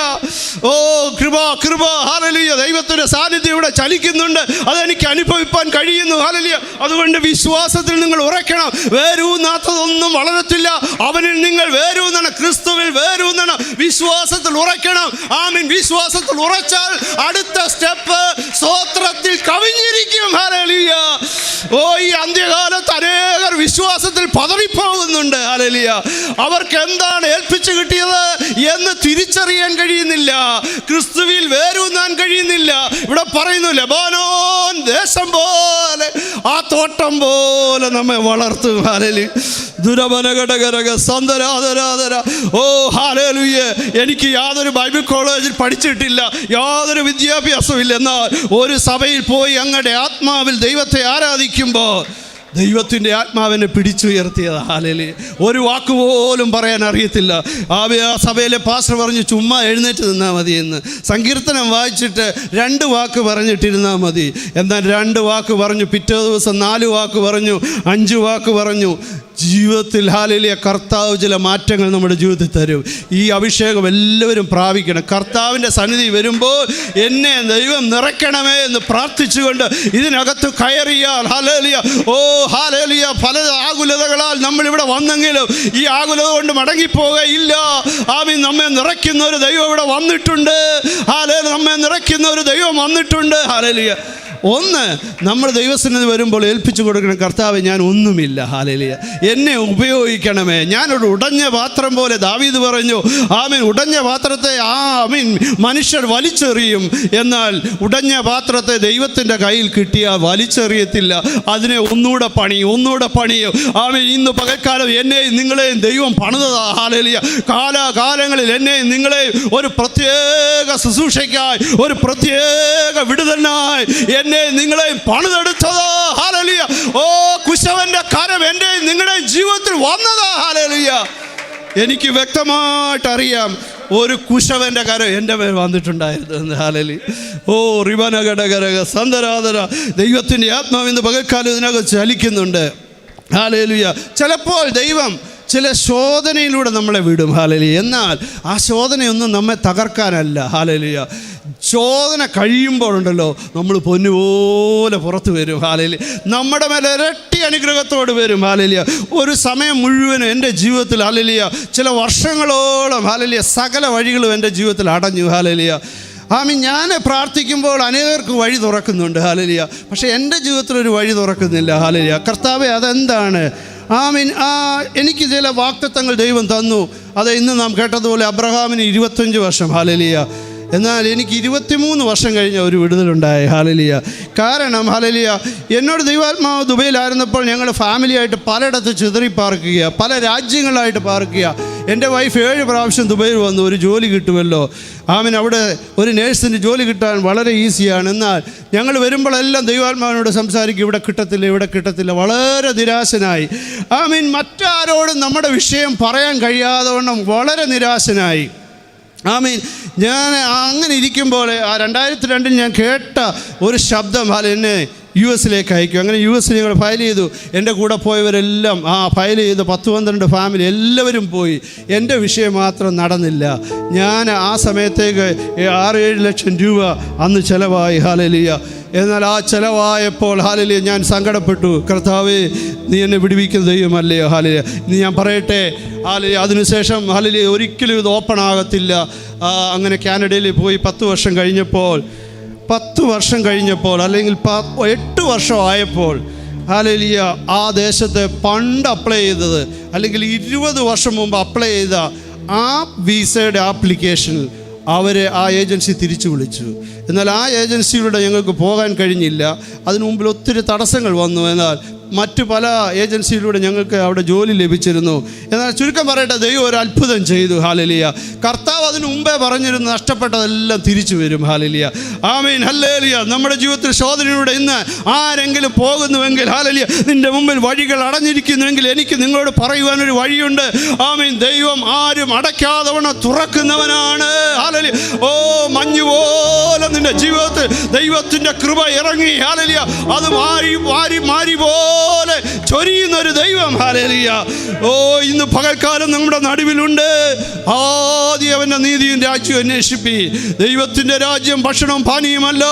ഓ കൃപ കൃപ, ഹല്ലേലൂയ. ദൈവത്തിൻ്റെ സാന്നിധ്യം ഇവിടെ ചലിക്കുന്നുണ്ട്, അതെനിക്ക് അനുഭവിപ്പാൻ കഴിയുന്നു. ഹല്ലേലൂയ. അതുകൊണ്ട് വിശ്വാസത്തിൽ നിങ്ങൾ ഉറയ്ക്കണം. വേരൂന്നാത്തതൊന്നും വളരത്തില്ല. അവനിൽ നിങ്ങൾ വേരൂന്നണം, ക്രിസ്തുവിൽ വേരൂന്നണം. വിശ്വാസത്തിൽ ഉറയ്ക്കണം. ആമീൻ. വിശ്വാസത്തിൽ ഉറച്ചാൽ അടുത്ത സ്റ്റെപ്പ് സ്തോത്രത്തിൽ കവിഞ്ഞിരിക്കും. ഹല്ലേലൂയ. ഓ, ഈ അന്ത്യകാലത്ത് അനേകർ വിശ്വാസത്തിൽ പതറിപ്പോകുന്നുണ്ട്. ഹല്ലേലൂയ. അവർക്ക് എന്താണ് ഏൽപ്പിച്ചു കിട്ടിയത് എന്ന് തിരിച്ചറിയാൻ കഴിയുന്നില്ല. ക്രിസ്തുവിൽ വേരൂന്നാൻ കഴിയുന്നില്ല. ഇവിടെ പറയുന്നു, ലെബാനോൻ ദേശം പോലെ, ആ തോട്ടം പോലെ നമ്മെ വളർത്തും. ഹല്ലേലൂയ. ദുരമനഘടകരക സന്തരാധരാധര. ഓ ഹല്ലേലൂയ. എനിക്ക് യാതൊരു ബൈബിൾ കോളേജിൽ പഠിച്ചിട്ടില്ല, യാതൊരു വിദ്യാഭ്യാസവും ഇല്ല. എന്നാൽ ഒരു സഭയിൽ പോയി അങ്ങയുടെ ആത്മാവിൽ ദൈവത്തെ ആരാധിക്കുമ്പോൾ ദൈവത്തിൻ്റെ ആത്മാവിനെ പിടിച്ചുയർത്തിയത്. ഹല്ലേലൂയ. ഒരു വാക്കുപോലും പറയാൻ അറിയത്തില്ല. ആ സഭയിലെ പാസ്റ്റർ പറഞ്ഞു, ചുമ്മാ എഴുന്നേറ്റ് നിന്നാൽ മതി എന്ന്. സങ്കീർത്തനം വായിച്ചിട്ട് 2 വാക്ക് പറഞ്ഞിട്ടിരുന്നാൽ മതി. എന്നാൽ 2 വാക്ക് പറഞ്ഞു, പിറ്റേ ദിവസം 4 വാക്ക് പറഞ്ഞു, 5 വാക്ക് പറഞ്ഞു. ജീവിതത്തിൽ ഹല്ലേലൂയ കർത്താവ് ചില മാറ്റങ്ങൾ നമ്മുടെ ജീവിതത്തിൽ തരും. ഈ അഭിഷേകം എല്ലാവരും പ്രാപിക്കണം. കർത്താവിൻ്റെ സന്നിധി വരുമ്പോൾ എന്നെ ദൈവം നിറയ്ക്കണമേ എന്ന് പ്രാർത്ഥിച്ചുകൊണ്ട് ഇതിനകത്ത് കയറിയാൽ, ഹല്ലേലൂയ, ഓ ഹല്ലേലൂയ, പല ആകുലതകളാൽ നമ്മളിവിടെ വന്നെങ്കിലും ഈ ആകുലത കൊണ്ട് മടങ്ങിപ്പോകയില്ല. ആമീൻ. നമ്മെ നിറയ്ക്കുന്ന ഒരു ദൈവം ഇവിടെ വന്നിട്ടുണ്ട്. ഹല്ലേലൂയ. നമ്മെ നിറയ്ക്കുന്ന ഒരു ദൈവം വന്നിട്ടുണ്ട്. ഹല്ലേലൂയ. ഒന്ന്, നമ്മൾ ദൈവസന്നിധി വരുമ്പോൾ ഏൽപ്പിച്ചു കൊടുക്കണം, കർത്താവേ ഞാൻ ഒന്നുമില്ല, ഹല്ലേലൂയ, എന്നെ ഉപയോഗിക്കണമേ. ഞാനൊരു ഉടഞ്ഞ പാത്രം പോലെ, ദാവീദ് പറഞ്ഞു. ആമീൻ. ഉടഞ്ഞ പാത്രത്തെ ആമീൻ മനുഷ്യർ വലിച്ചെറിയും, എന്നാൽ ഉടഞ്ഞ പാത്രത്തെ ദൈവത്തിൻ്റെ കയ്യിൽ കിട്ടിയാൽ വലിച്ചെറിയത്തില്ല. അതിനെ ഒന്നുകൂടെ പണിയും. ആമീൻ. ഇന്ന് പകൽക്കാലം എന്നെയും നിങ്ങളെയും ദൈവം പണിതതാ. ഹല്ലേലൂയ. കാലാകാലങ്ങളിൽ എന്നെയും നിങ്ങളെയും ഒരു പ്രത്യേക ശുശ്രൂഷയ്ക്കായി, ഒരു പ്രത്യേക വിടുതലിനായി എന്നെ നിങ്ങളെയും പണിതെടുത്തതാ. ഹല്ലേലൂയ. ഓ, കുശവന്റെ കരം എൻ്റെയും നിങ്ങളുടെയും ജീവിതത്തിൽ വന്നതാ. ഹല്ലേലൂയ. എനിക്ക് വ്യക്തമായിട്ട് അറിയാം, ഒരു കുശവന്റെ കരം എൻ്റെ മേൽ വന്നിട്ടുണ്ടായിരുന്നു. ഹല്ലേലൂയ. ഓ റിബനഘടകരക സന്തരാധര. ദൈവത്തിൻ്റെ ആത്മാവ് ഇന്ന് പകൽക്കാലം ഇതിനകത്ത് ചലിക്കുന്നുണ്ട്. ഹല്ലേലൂയ. ചിലപ്പോൾ ദൈവം ചില ശോധനയിലൂടെ നമ്മളെ വിടും. ഹല്ലേലൂയ. എന്നാൽ ആ ശോധനയൊന്നും നമ്മെ തകർക്കാനല്ല. ഹല്ലേലൂയ. ശോധന കഴിയുമ്പോഴുണ്ടല്ലോ നമ്മൾ പൊന്നുപോലെ പുറത്ത് വരും. ഹല്ലേലൂയ. നമ്മുടെ മേലെ ഇരട്ടി അനുഗ്രഹത്തോട് വരും. ഹല്ലേലൂയ. ഒരു സമയം മുഴുവനും എൻ്റെ ജീവിതത്തിൽ, ഹല്ലേലൂയ, ചില വർഷങ്ങളോളം, ഹല്ലേലൂയ, സകല വഴികളും എൻ്റെ ജീവിതത്തിൽ അടഞ്ഞു. ഹല്ലേലൂയ. ആമീൻ. ഞാൻ പ്രാർത്ഥിക്കുമ്പോൾ അനേകർക്ക് വഴി തുറക്കുന്നുണ്ട്. ഹല്ലേലൂയ. പക്ഷേ എൻ്റെ ജീവിതത്തിലൊരു വഴി തുറക്കുന്നില്ല. ഹല്ലേലൂയ. കർത്താവേ, അതെന്താണ്? ആമീൻ. എനിക്ക് ചില വാഗ്ദത്തങ്ങൾ ദൈവം തന്നു. അത് ഇന്ന് നാം കേട്ടതുപോലെ അബ്രഹാമിന് 25 വർഷം. ഹല്ലേലൂയ. എന്നാൽ എനിക്ക് 23 വർഷം കഴിഞ്ഞ ഒരു വിടുതലുണ്ടായി. ഹല്ലേലൂയ. കാരണം ഹല്ലേലൂയ, എന്നോട് ദൈവാത്മാവ് ദുബൈയിലായിരുന്നപ്പോൾ ഞങ്ങൾ ഫാമിലിയായിട്ട് പലയിടത്ത് ചിതറി പാർക്കുക, പല രാജ്യങ്ങളായിട്ട് പാർക്കുക. എൻ്റെ വൈഫ് 7 പ്രാവശ്യം ദുബൈയിൽ വന്നു. ഒരു ജോലി കിട്ടുമല്ലോ. ആമീൻ. അവിടെ ഒരു നേഴ്സിന് ജോലി കിട്ടാൻ വളരെ ഈസിയാണ്. എന്നാൽ ഞങ്ങൾ വരുമ്പോഴെല്ലാം ദൈവാത്മാവിനോട് സംസാരിക്കും, ഇവിടെ കിട്ടത്തില്ല. വളരെ നിരാശനായി. ആമീൻ. മറ്റാരോടും നമ്മുടെ വിഷയം പറയാൻ കഴിയാതെ വണ്ണം വളരെ നിരാശനായി. ആമീൻ. ഞാൻ അങ്ങനെ ഇരിക്കുമ്പോൾ 2002 ഞാൻ കേട്ട ഒരു ശബ്ദം എന്നെ US അയക്കും. അങ്ങനെ US ഞങ്ങൾ ഫയൽ ചെയ്തു. എൻ്റെ കൂടെ പോയവരെല്ലാം ഫയൽ ചെയ്ത് 10-12 ഫാമിലി എല്ലാവരും പോയി. എൻ്റെ വിഷയം മാത്രം നടന്നില്ല. ഞാൻ ആ സമയത്തേക്ക് 6-7 ലക്ഷം രൂപ അന്ന് ചിലവായി. ഹല്ലേലൂയ. എന്നാൽ ആ ചിലവായപ്പോൾ, ഹല്ലേലൂയ, ഞാൻ സങ്കടപ്പെട്ടു. കർത്താവേ, നീ എന്നെ വിടുവിക്കുന്ന ദൈവമല്ലയോ? ഹല്ലേലൂയ. ഇനി ഞാൻ പറയട്ടെ, ഹല്ലേലൂയ, അതിനുശേഷം ഹല്ലേലൂയ ഒരിക്കലും ഇത് ഓപ്പൺ ആകത്തില്ല. അങ്ങനെ കാനഡയിൽ പോയി 10 വർഷം കഴിഞ്ഞപ്പോൾ അല്ലെങ്കിൽ 8 വർഷം ആയപ്പോൾ, ഹല്ലേലൂയ, ആ ദേശത്ത് പണ്ട് അപ്ലൈ ചെയ്തത് അല്ലെങ്കിൽ 20 വർഷം മുമ്പ് അപ്ലൈ ചെയ്ത ആ വിസയുടെ ആപ്ലിക്കേഷനിൽ ആ ഏജൻസി തിരിച്ചു വിളിച്ചു. എന്നാൽ ആ ഏജൻസിയിലൂടെ ഞങ്ങൾക്ക് പോകാൻ കഴിഞ്ഞില്ല. അതിനു മുമ്പിൽ ഒത്തിരി തടസ്സങ്ങൾ വന്നു. എന്നാൽ മറ്റു പല ഏജൻസിയിലൂടെ ഞങ്ങൾക്ക് അവിടെ ജോലി ലഭിച്ചിരുന്നു. എന്നാൽ ചുരുക്കം പറയട്ടെ, ദൈവം ഒരു അത്ഭുതം ചെയ്തു. ഹല്ലേലൂയ. കർത്താവ് അതിനു മുമ്പേ പറഞ്ഞിരുന്നു, നഷ്ടപ്പെട്ടതെല്ലാം തിരിച്ചു വരും. ഹല്ലേലൂയ. ആമീൻ. ഹല്ലേലൂയ. നമ്മുടെ ജീവിതത്തിൽ ശോധനയിലൂടെ ഇന്ന് ആരെങ്കിലും പോകുന്നുവെങ്കിൽ, ഹല്ലേലൂയ, നിൻ്റെ മുമ്പിൽ വഴികൾ അടഞ്ഞിരിക്കുന്നുവെങ്കിൽ എനിക്ക് നിങ്ങളോട് പറയുവാനൊരു വഴിയുണ്ട്. ആമീൻ. ദൈവം ആരും അടയ്ക്കാതെ തുറക്കുന്നവനാണ്. ഹല്ലേലൂയ. ഓ, മഞ്ഞുപോലെ പകൽക്കാലം നിന്റെ ജീവിതത്തിൽ ദൈവത്തിൻ്റെ കൃപ ഇറങ്ങി ഹല്ലേലൂയ, അത് മാരി പോലെ ചൊരിയുന്ന ഒരു ദൈവം ഹല്ലേലൂയ. ഓ, ഇന്ന് പകൽക്കാലം നമ്മുടെ നടുവിലുണ്ട്. ആദ്യം അവൻ്റെ നീതിയും രാജ്യവും അന്വേഷിപ്പി. ദൈവത്തിൻ്റെ രാജ്യം ഭക്ഷണവും പാനീയമല്ല,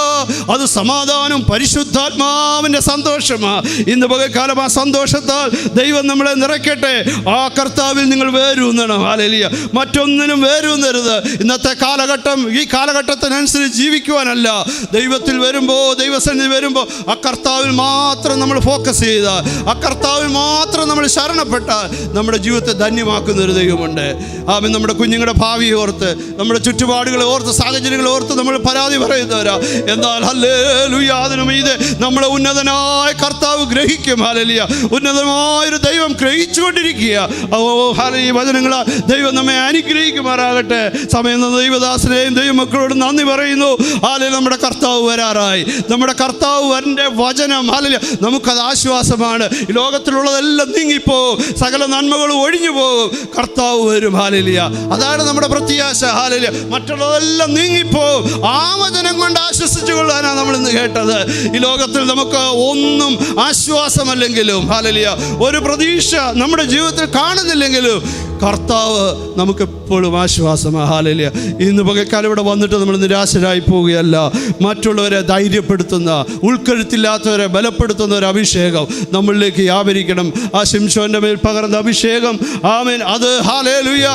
അത് സമാധാനം പരിശുദ്ധാത്മാവിൻ്റെ സന്തോഷമാണ്. ഇന്ന് പകൽക്കാലം ആ സന്തോഷത്താൽ ദൈവം നമ്മളെ നിറയ്ക്കട്ടെ. ആ കർത്താവിൽ നിങ്ങൾ വേരൂന്നണം ഹല്ലേലൂയ, മറ്റൊന്നിനും വേരൂന്നരുത്. ഇന്നത്തെ കാലഘട്ടം ഈ കാലഘട്ടത്തിനനുസരിച്ച് ജീവിക്കുവാനല്ല, ദൈവത്തിൽ വരുമ്പോൾ, ദൈവസന്നിധി വരുമ്പോൾ ആ കർത്താവിൽ മാത്രം നമ്മൾ ഫോക്കസ് ചെയ്താൽ, ആ കർത്താവിൽ മാത്രം നമ്മൾ ശരണപ്പെട്ടാൽ നമ്മുടെ ജീവിതത്തെ ധന്യമാക്കുന്ന ഒരു ദൈവമുണ്ട്. ആമേൻ. നമ്മുടെ കുഞ്ഞുങ്ങളുടെ ഭാവിയെ ഓർത്ത്, നമ്മുടെ ചുറ്റുപാടുകളെ ഓർത്ത്, സാഹചര്യങ്ങളെ ഓർത്ത് നമ്മൾ പരാതി പറയുന്നവരാ. എന്നാൽ ഹല്ലേലൂയ, അതിനും ഇത് നമ്മളെ ഉന്നതനായ കർത്താവ് ഗ്രഹിക്കും. ഹല്ലേലൂയ, ഉന്നതമായൊരു ദൈവം ഗ്രഹിച്ചുകൊണ്ടിരിക്കുക. ഓ ഹല്ലേലൂയ, വചനങ്ങളാൽ ദൈവം നമ്മെ അനുഗ്രഹിക്കുമാറാകട്ടെ. സമയം തന്ന ദൈവദാസനെയും ദൈവമക്കളോട് നന്ദി പറയുന്നു. ഹല്ലേലൂയ, നമ്മുടെ കർത്താവ് വരാറായി. നമ്മുടെ കർത്താവ് വരൻ്റെ വചനം ഹല്ലേലൂയ നമുക്കത് ആശ്വാസമാണ്. ഈ ലോകത്തിലുള്ളതെല്ലാം നീങ്ങിപ്പോകും, സകല നന്മകളും ഒഴിഞ്ഞു പോകും. കർത്താവ് വരും. ഹല്ലേലൂയ, അതാണ് നമ്മുടെ പ്രത്യാശ. ഹല്ലേലൂയ, മറ്റുള്ളതെല്ലാം നീങ്ങിപ്പോകും. ആ വചനം കൊണ്ട് ആശ്വസിച്ചു കൊള്ളാനാണ് നമ്മൾ ഇന്ന് കേട്ടത്. ഈ ലോകത്തിൽ നമുക്ക് ഒന്നും ആശ്വാസമല്ലെങ്കിലും ഹല്ലേലൂയ, ഒരു പ്രതീക്ഷ നമ്മുടെ ജീവിതത്തിൽ കാണുന്നില്ലെങ്കിലും കർത്താവ് നമുക്കെപ്പോഴും ആശ്വാസമാണ്. ഹല്ലേലൂയ, ഇന്ന് പകൽക്കാലം ഇവിടെ വന്നിട്ട് നമ്മൾ നിരാശരായി പോവുകയല്ല, മറ്റുള്ളവരെ ധൈര്യപ്പെടുത്തുന്ന, ഉൾക്കഴുത്തില്ലാത്തവരെ ബലപ്പെടുത്തുന്ന ഒരു അഭിഷേകം നമ്മളിലേക്ക് വ്യാപരിക്കണം. ആ ശിംശോന്റെ മേൽ പകർന്ന അഭിഷേകം, ആമേൻ, അത് ഹല്ലേലൂയ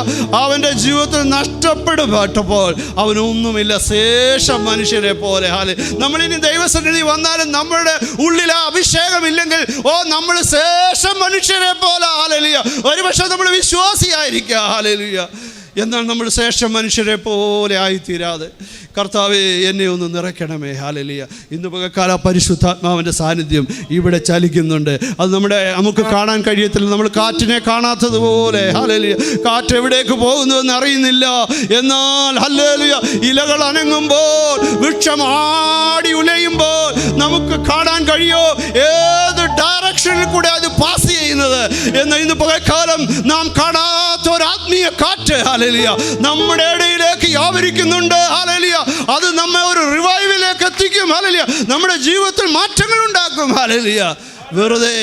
അവൻ്റെ ജീവിതത്തിൽ നഷ്ടപ്പെടുമ്പോൾ അവനൊന്നുമില്ല, ശേഷം മനുഷ്യരെ പോലെ. നമ്മളിനി ദൈവസന്നിധി വന്നാലും നമ്മുടെ ഉള്ളിൽ ആ അഭിഷേകം ഇല്ലെങ്കിൽ, ഓ, നമ്മൾ ശേഷം മനുഷ്യരെ പോലെ. ഹല്ലേലൂയ, ഒരുപക്ഷെ നമ്മൾ വിശ്വാസിയായിരിക്കുക. ഹല്ലേലൂയ, എന്നാൽ നമ്മൾ ശേഷം മനുഷ്യരെ പോലെ ആയിത്തീരാതെ കർത്താവേ എന്നെ ഒന്ന് നിറയ്ക്കണമേ. ഹല്ലേലൂയ, ഇന്ന് പകൽക്കാല പരിശുദ്ധാത്മാവിൻ്റെ സാന്നിധ്യം ഇവിടെ ചലിക്കുന്നുണ്ട്. അത് നമുക്ക് കാണാൻ കഴിയത്തില്ല, നമ്മൾ കാറ്റിനെ കാണാത്തതുപോലെ. ഹല്ലേലൂയ, കാറ്റ് എവിടേക്ക് പോകുന്നുവെന്ന് അറിയുന്നില്ല. എന്നാൽ ഹല്ലേലൂയ, ഇലകൾ അനങ്ങുമ്പോൾ, വൃക്ഷം ആടി ഉലയുമ്പോൾ നമുക്ക് കാണാൻ കഴിയോ ഏത് ഡയറക്ഷനിൽ കൂടെ അത് പാസ് ചെയ്യുന്നത് എന്ന്. ഇന്ന് പകൽക്കാലം നാം കാണാത്ത ഒരു ആത്മീയ കാറ്റ് ഹല്ലേലൂയ നമ്മുടെ ഇടയിലേക്ക് വ്യാപരിക്കുന്നുണ്ട്. ഹല്ലേലൂയ, അത് നമ്മെ ഒരു റിവൈവിലേക്ക് എത്തിക്കും. ഹല്ലേലൂയ, നമ്മുടെ ജീവിതത്തിൽ മാറ്റങ്ങൾ ഉണ്ടാക്കും. ഹല്ലേലൂയ, വെറുതെ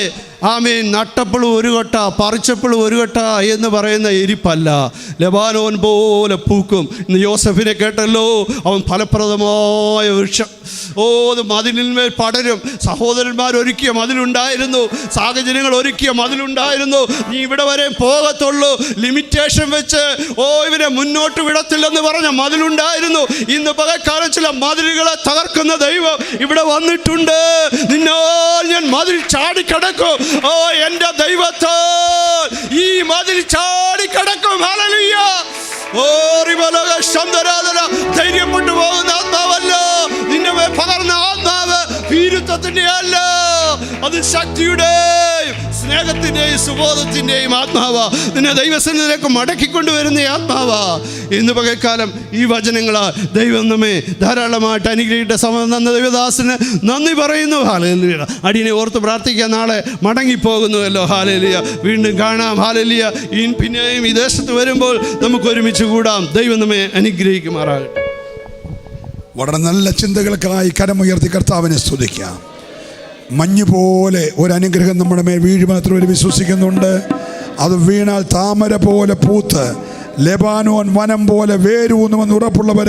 ആമേൻ നട്ടപ്പളും ഒരു കൊട്ട പറിച്ചപ്പളും ഒരു കൊട്ട എന്ന് പറയുന്ന എരിപ്പല്ല, ലെബാനോൻ പോലെ പൂക്കും. ഇന്ന് യോസഫിനെ കേട്ടല്ലോ, അവൻ ഫലപ്രദമായ വൃക്ഷം. ഓ, അത് മതിലിന്മേൽ പടരും. സഹോദരന്മാർ ഒരുക്കിയ മതിലുണ്ടായിരുന്നു, സാഹചര്യങ്ങൾ ഒരുക്കിയ മതിലുണ്ടായിരുന്നു. നീ ഇവിടെ വരെ പോകത്തുള്ളൂ, ലിമിറ്റേഷൻ വെച്ച് ഓ ഇവരെ മുന്നോട്ട് വിടത്തില്ലെന്ന് പറഞ്ഞ മതിലുണ്ടായിരുന്നു. ഇന്ന് പകൽക്കാലം ചില മതിലുകളെ തകർക്കുന്ന ദൈവം ഇവിടെ വന്നിട്ടുണ്ട്. നിന്നാൽ ഞാൻ മതിൽ ചാടിക്കടക്കും. ഓ, എൻ്റെ ദൈവത്താൽ ഈ മതിൽ ചാടിക്കടക്കും. ഹല്ലേലൂയ, ഓ റിബലക ശബ്ദരാധന, ധൈര്യപ്പെട്ടു പോകുന്ന ആത്മാവല്ല നിന്നെ പകർന്ന ആത്മാവ്, ഭീരുത്വത്തിൻ്റെ അല്ല, അത് ശക്തിയുടെയും സ്നേഹത്തിൻ്റെയും സുബോധത്തിൻ്റെയും ആത്മാവാ. നിന്നെ ദൈവസന്നിധിയിലേക്ക് മടക്കിക്കൊണ്ടുവരുന്ന ആത്മാവാ. ഇന്ന് പകൽക്കാലം ഈ വചനങ്ങളാൽ ദൈവം നമ്മെ ധാരാളമായിട്ട് അനുഗ്രഹിച്ച സമയം തന്ന ദൈവദാസന് നന്ദി പറയുന്നു. ഹല്ലേലൂയ, അടിയനെ ഓർത്ത് പ്രാർത്ഥിക്കാൻ നാളെ മടങ്ങിപ്പോകുന്നുവല്ലോ. ഹല്ലേലൂയ, വീണ്ടും കാണാം. ഹല്ലേലൂയ, പിന്നെയും ഈ ദേശത്ത് വരുമ്പോൾ നമുക്ക് ഒരുമിച്ച് കൂടാം. ദൈവം നമ്മെ അനുഗ്രഹിക്കുമാറാകട്ടെ. വളരെ നല്ല ചിന്തകൾക്കായി കരമുയർത്തി കർത്താവിനെ സ്തുതിക്കാം. മഞ്ഞ് പോലെ ഒരു അനുഗ്രഹം നമ്മുടെ മേൽ വീഴുമാത്രം വിശ്വസിക്കുന്നുണ്ട്. അത് വീണാൽ താമര പോലെ പൂത്ത് ലെബാനോൻ വനം പോലെ വേരൂന്നുമെന്ന് ഉറപ്പുള്ളവരെ